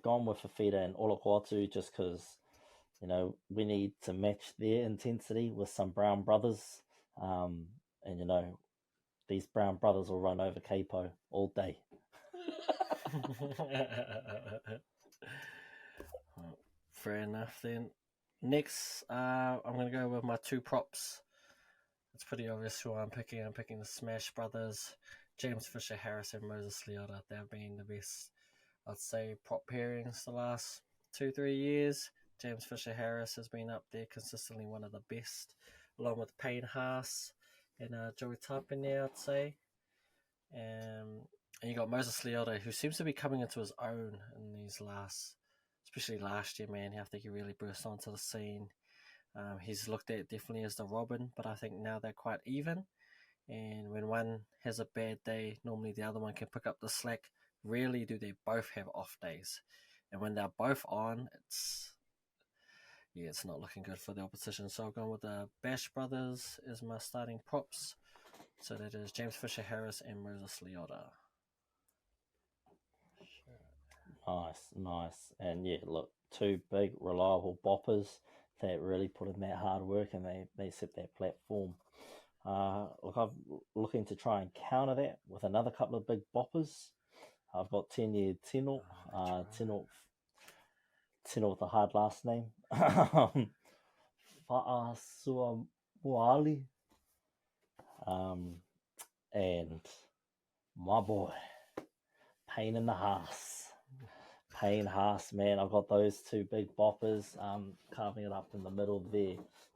gone with Fifita and Olakuatu just because, we need to match their intensity with some Brown brothers. And these Brown brothers will run over Capo all day. Fair enough then. Next, I'm going to go with my two props. It's pretty obvious who I'm picking. I'm picking the Smash Brothers, James Fisher-Harris and Moses Leota. They've been the best, I'd say, prop pairings the last 2-3 years. James Fisher-Harris has been up there consistently one of the best, along with Payne Haas and Joey Tapine, I'd say. And you got Moses Leota, who seems to be coming into his own in these especially last year, man. I think he really burst onto the scene. He's looked at definitely as the Robin, but I think now they're quite even. And when one has a bad day, normally the other one can pick up the slack. Rarely do they both have off days. And when they're both on, it's not looking good for the opposition. So I've gone with the Bash Brothers as my starting props. So that is James Fisher-Harris and Moses Leota. Nice. And yeah, look, two big, reliable boppers that really put in that hard work and they set that platform. Look, I'm looking to try and counter that with another couple of big boppers. I've got Tene Tino, Tino with a hard last name. Fa'asuamuali. And my boy, Payne in the Haas. Payne Haas, man, I've got those two big boppers carving it up in the middle there.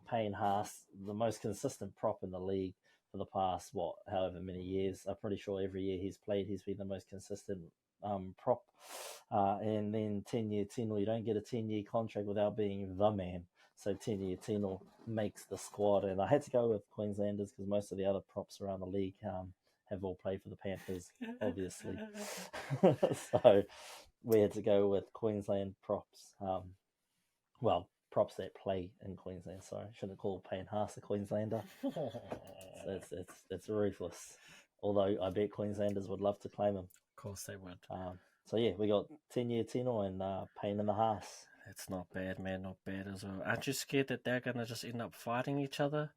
Payne Haas, the most consistent prop in the league for the past, however many years. I'm pretty sure every year he's played, he's been the most consistent prop. And then 10-year Tino, you don't get a 10-year contract without being the man. So 10-year Tino makes the squad. And I had to go with Queenslanders because most of the other props around the league have all played for the Panthers, obviously. So we had to go with Queensland props. Props that play in Queensland. Sorry, I shouldn't call Payne Haas a Queenslander. So it's ruthless. Although I bet Queenslanders would love to claim him. Of course they would. So yeah, we got 10-year Tino and Payne in the Haas. It's not bad, man. Not bad as well. Aren't you scared that they're gonna just end up fighting each other?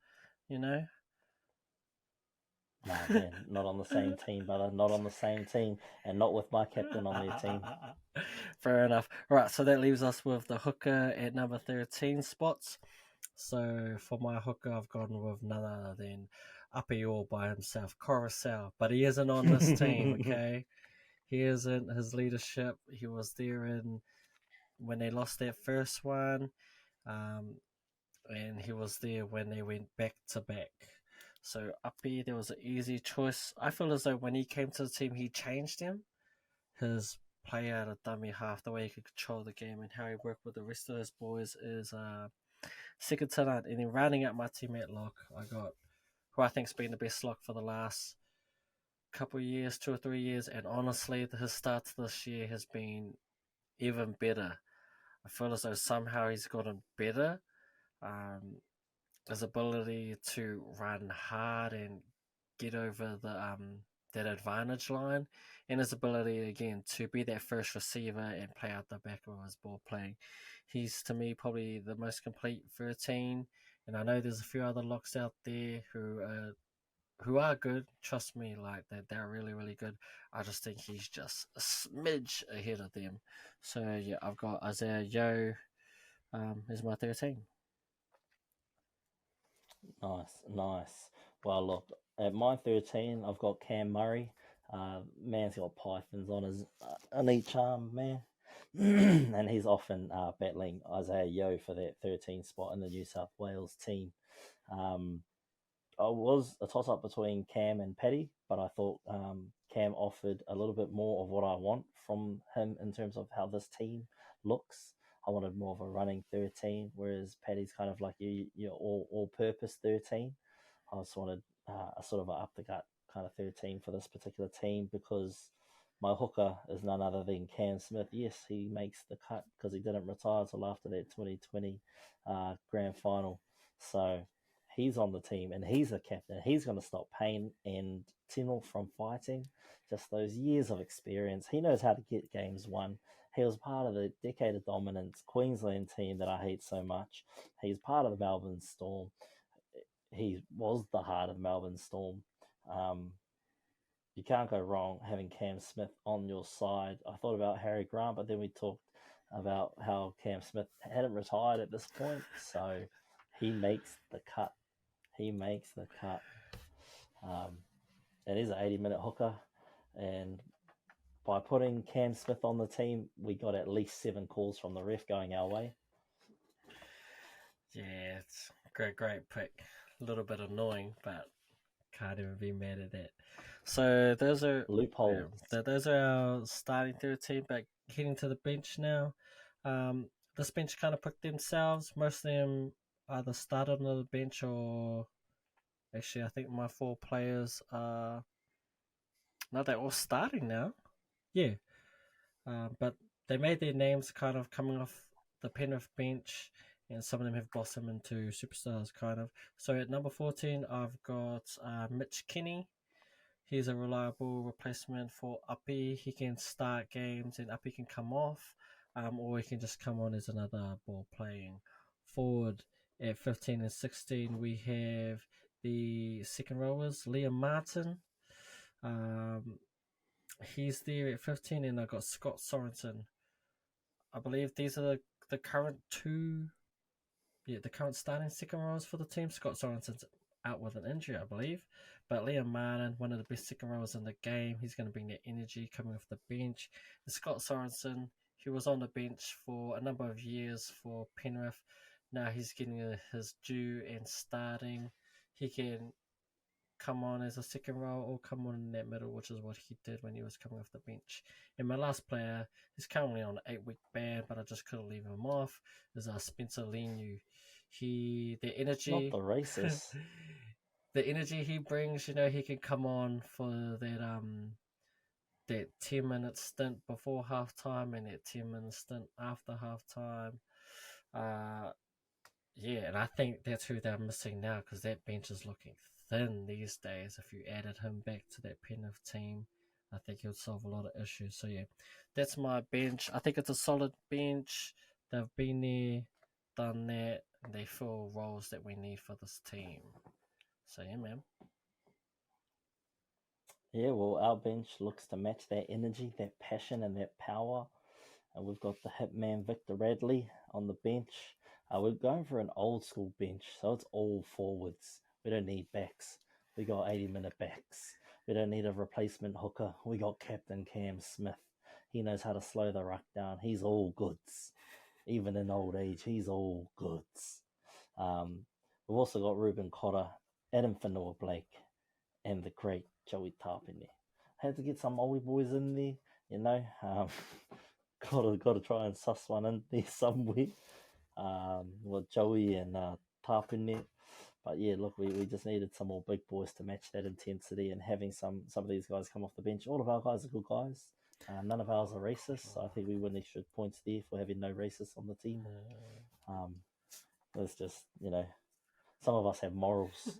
Nah, man, not on the same team, brother. Not on the same team, and not with my captain on their team. Fair enough. Right, so that leaves us with the hooker at number 13 spots. So for my hooker, I've gone with none other than Apior by himself, Coruscant. But he isn't on this team, okay? He isn't. His leadership, he was there when they lost their first one, and he was there when they went back to back. So Uppy, there was an easy choice. I feel as though when he came to the team, he changed him. His play out of dummy half, the way he could control the game and how he worked with the rest of those boys is second to none. And then rounding out my teammate lock, I got who I think's been the best lock for the last couple of years, 2 or 3 years. And honestly, his start to this year has been even better. I feel as though somehow he's gotten better. His ability to run hard and get over that advantage line, and his ability again to be that first receiver and play out the back of his ball playing. He's to me probably the most complete 13, and I know there's a few other locks out there who are good. Trust me, like that they're really, really good. I just think he's just a smidge ahead of them. So yeah, I've got Isaiah Yeo as my 13. Nice. Well, look, at my 13, I've got Cam Murray. Man's got pythons on each arm, man. And he's often battling Isaiah Yeo for that 13 spot in the New South Wales team. I was a toss-up between Cam and Paddy, but I thought Cam offered a little bit more of what I want from him in terms of how this team looks. I wanted more of a running 13, whereas Paddy's kind of like your all-purpose 13. I just wanted a sort of a up-the-gut kind of 13 for this particular team because my hooker is none other than Cam Smith. Yes, he makes the cut because he didn't retire till after that 2020 grand final. So he's on the team and he's the captain. He's going to stop Payne and Tino from fighting. Just those years of experience. He knows how to get games won. He was part of the decade of dominance Queensland team that I hate so much. He's part of the Melbourne Storm. He was the heart of Melbourne Storm. You can't go wrong having Cam Smith on your side. I thought about Harry Grant, but then we talked about how Cam Smith hadn't retired at this point, so he makes the cut. He makes the cut. It is an 80-minute hooker, and by putting Cam Smith on the team, we got at least 7 calls from the ref going our way. Yeah, it's great pick. A little bit annoying, but can't even be mad at that. So those are loopholes. Those are our starting 13, but heading to the bench now. This bench kind of picked themselves. Most of them either started on the bench or actually I think my 4 players are no, they're all starting now. Yeah. But they made their names kind of coming off the Penrith bench, and some of them have blossomed into superstars, kind of. So at number 14, I've got Mitch Kenny. He's a reliable replacement for Uppy. He can start games and Uppy can come off, or he can just come on as another ball-playing forward. At 15 and 16, we have the second rowers, Liam Martin. He's there at 15, and I've got Scott Sorensen. I believe these are the current the current starting second rowers for the team. Scott Sorensen's out with an injury, I believe. But Liam Martin, one of the best second rowers in the game, he's going to bring that energy coming off the bench. And Scott Sorensen, he was on the bench for a number of years for Penrith. Now he's getting his due and starting. He can come on as a second row or come on in that middle, which is what he did when he was coming off the bench. And my last player is currently on an 8-week ban, but I just couldn't leave him off, is Spencer Leniu. The energy... Not the racist. The energy he brings, he can come on for that 10-minute stint before halftime and that 10-minute stint after halftime. And I think that's who they're missing now, because that bench is looking thin these days. If you added him back to that Penrith team, I think he'll solve a lot of issues. So yeah, that's my bench. I think it's a solid bench. They've been there, done that, and they fill roles that we need for this team. So yeah, man. Yeah, well, our bench looks to match that energy, that passion, and that power. And we've got the hitman Victor Radley on the bench. We're going for an old school bench, so it's all forwards. We don't need backs. We got 80-minute backs. We don't need a replacement hooker. We got Captain Cam Smith. He knows how to slow the ruck down. He's all goods. Even in old age, he's all goods. We've also got Ruben Cotter, Adam Fanua-Blake, and the great Joey Tarpini. Had to get some oldie boys in there, Got to try and suss one in there somewhere. With Joey and Tarpini. But yeah, look, we just needed some more big boys to match that intensity, and having some of these guys come off the bench. All of our guys are good guys. None of ours are racist, so I think we win extra points there for having no racists on the team. It's just, some of us have morals.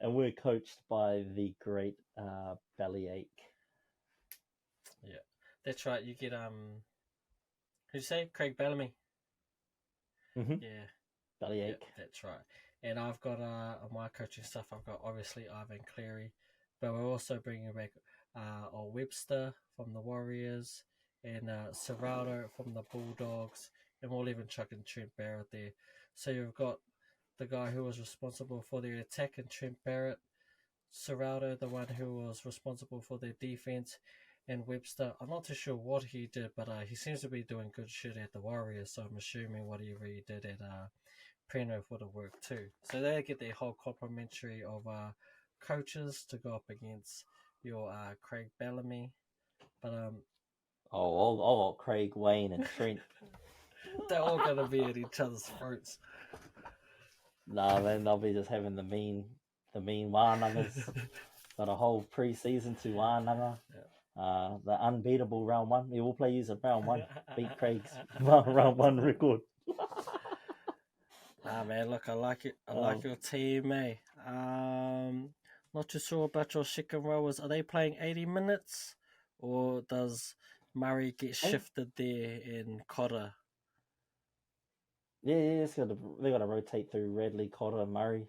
And we're coached by the great Bellyache. Yeah, that's right. You get, who'd you say? Craig Bellamy. Mm-hmm. Yeah. Bellyache. Yeah, that's right. And I've got, on my coaching stuff, I've got obviously Ivan Cleary, but we're also bringing back Ol Webster from the Warriors and Serraldo from the Bulldogs, and we'll even chuck in Trent Barrett there. So you've got the guy who was responsible for their attack in Trent Barrett, Serraldo, the one who was responsible for their defense, and Webster, I'm not too sure what he did, but he seems to be doing good shit at the Warriors, so I'm assuming whatever he did at Penrith would have worked too. So they get their whole complementary of coaches to go up against your Craig Bellamy. But Oh, Craig, Wayne, and Trent. They're all going to be at each other's throats. Nah, man, they'll be just having the mean Wānangas. Got a whole pre-season to Wānanga. Yeah. The unbeatable round one. Yeah, we'll play you at round one. Beat Craig's round one record. Nah, man, look, I like it. I like your team, eh? Not too sure about your second rowers. Are they playing 80 minutes? Or does Murray get shifted there in Cotter? Yeah, they're gonna rotate through Radley, Cotter, Murray.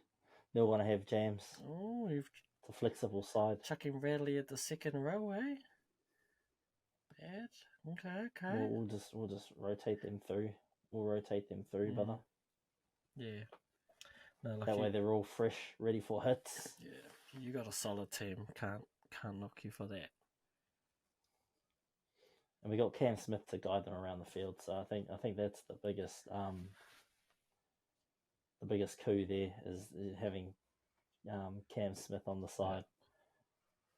They're gonna have jams. Oh, you've It's a flexible side. chucking Radley at the second row, eh? Bad. Okay. We'll just rotate them through. We'll rotate them through, brother. Yeah. No, That way they're all fresh, ready for hits. Yeah, you got a solid team. Can't knock you for that. And we got Cam Smith to guide them around the field. So I think that's the biggest coup there is having Cam Smith on the side,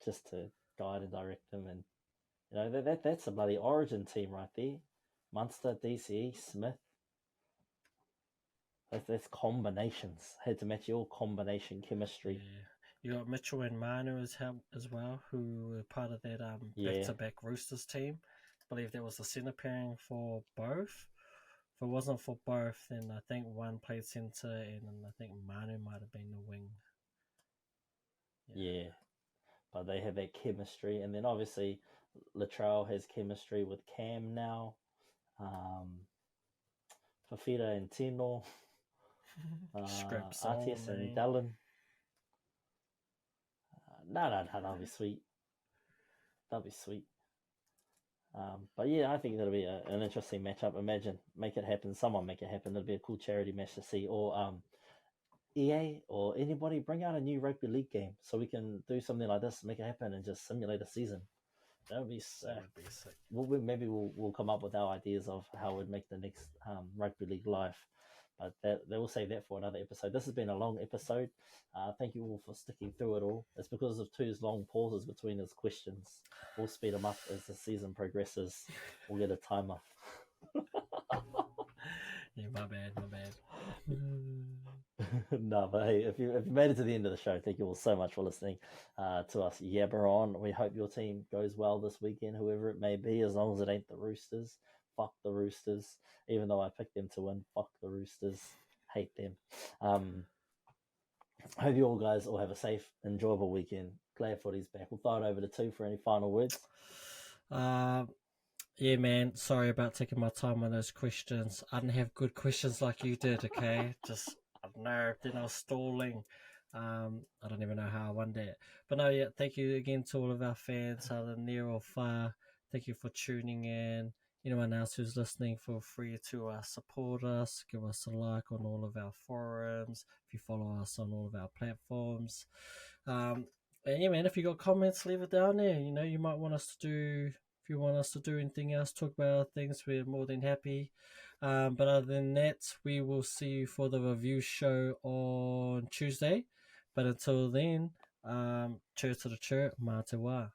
just to guide and direct them. And you know that's a bloody Origin team right there. Munster, DCE, Smith. That's combinations. Had to match your combination chemistry. Yeah. You got Mitchell and Manu as well, who were part of that back-to-back Roosters team. I believe there was a centre pairing for both. If it wasn't for both, then I think one played centre, and I think Manu might have been the wing. Yeah. But they have that chemistry, and then obviously Latrell has chemistry with Cam now. Fafita and Tino. Artis and Dallin. No, that'll be sweet. That'll be sweet. But yeah, I think that'll be an interesting matchup. Imagine, make it happen. Someone make it happen. It'll be a cool charity match to see. Or EA or anybody bring out a new rugby league game so we can do something like this, make it happen, and just simulate a season. That would be sick. Maybe we'll come up with our ideas of how we'd make the next rugby league live. But they will save that for another episode. This has been a long episode. Thank you all for sticking through it all. It's because of Tu's long pauses between his questions. We'll speed them up as the season progresses. We'll get a timer. Yeah, my bad. No, but hey, if you made it to the end of the show, thank you all so much for listening to us yabber on. We hope your team goes well this weekend, whoever it may be, as long as it ain't the Roosters. Fuck the Roosters. Even though I picked them to win, fuck the Roosters. Hate them. Hope you all guys all have a safe, enjoyable weekend. Glad footy's back. We'll throw it over to Tu for any final words. Yeah, man. Sorry about taking my time on those questions. I didn't have good questions like you did, okay? Just, I don't know. Then I was stalling. I don't even know how I won that. But no, yeah, thank you again to all of our fans, either near or far. Thank you for tuning in. Anyone else who's listening, feel free to support us. Give us a like on all of our forums. If you follow us on all of our platforms. And yeah, man, if you got comments, leave it down there. You know, you might want us to do... If you want us to do anything else, talk about other things, we're more than happy. But other than that, we will see you for the review show on Tuesday. But until then, cheers to the church, mā te wā.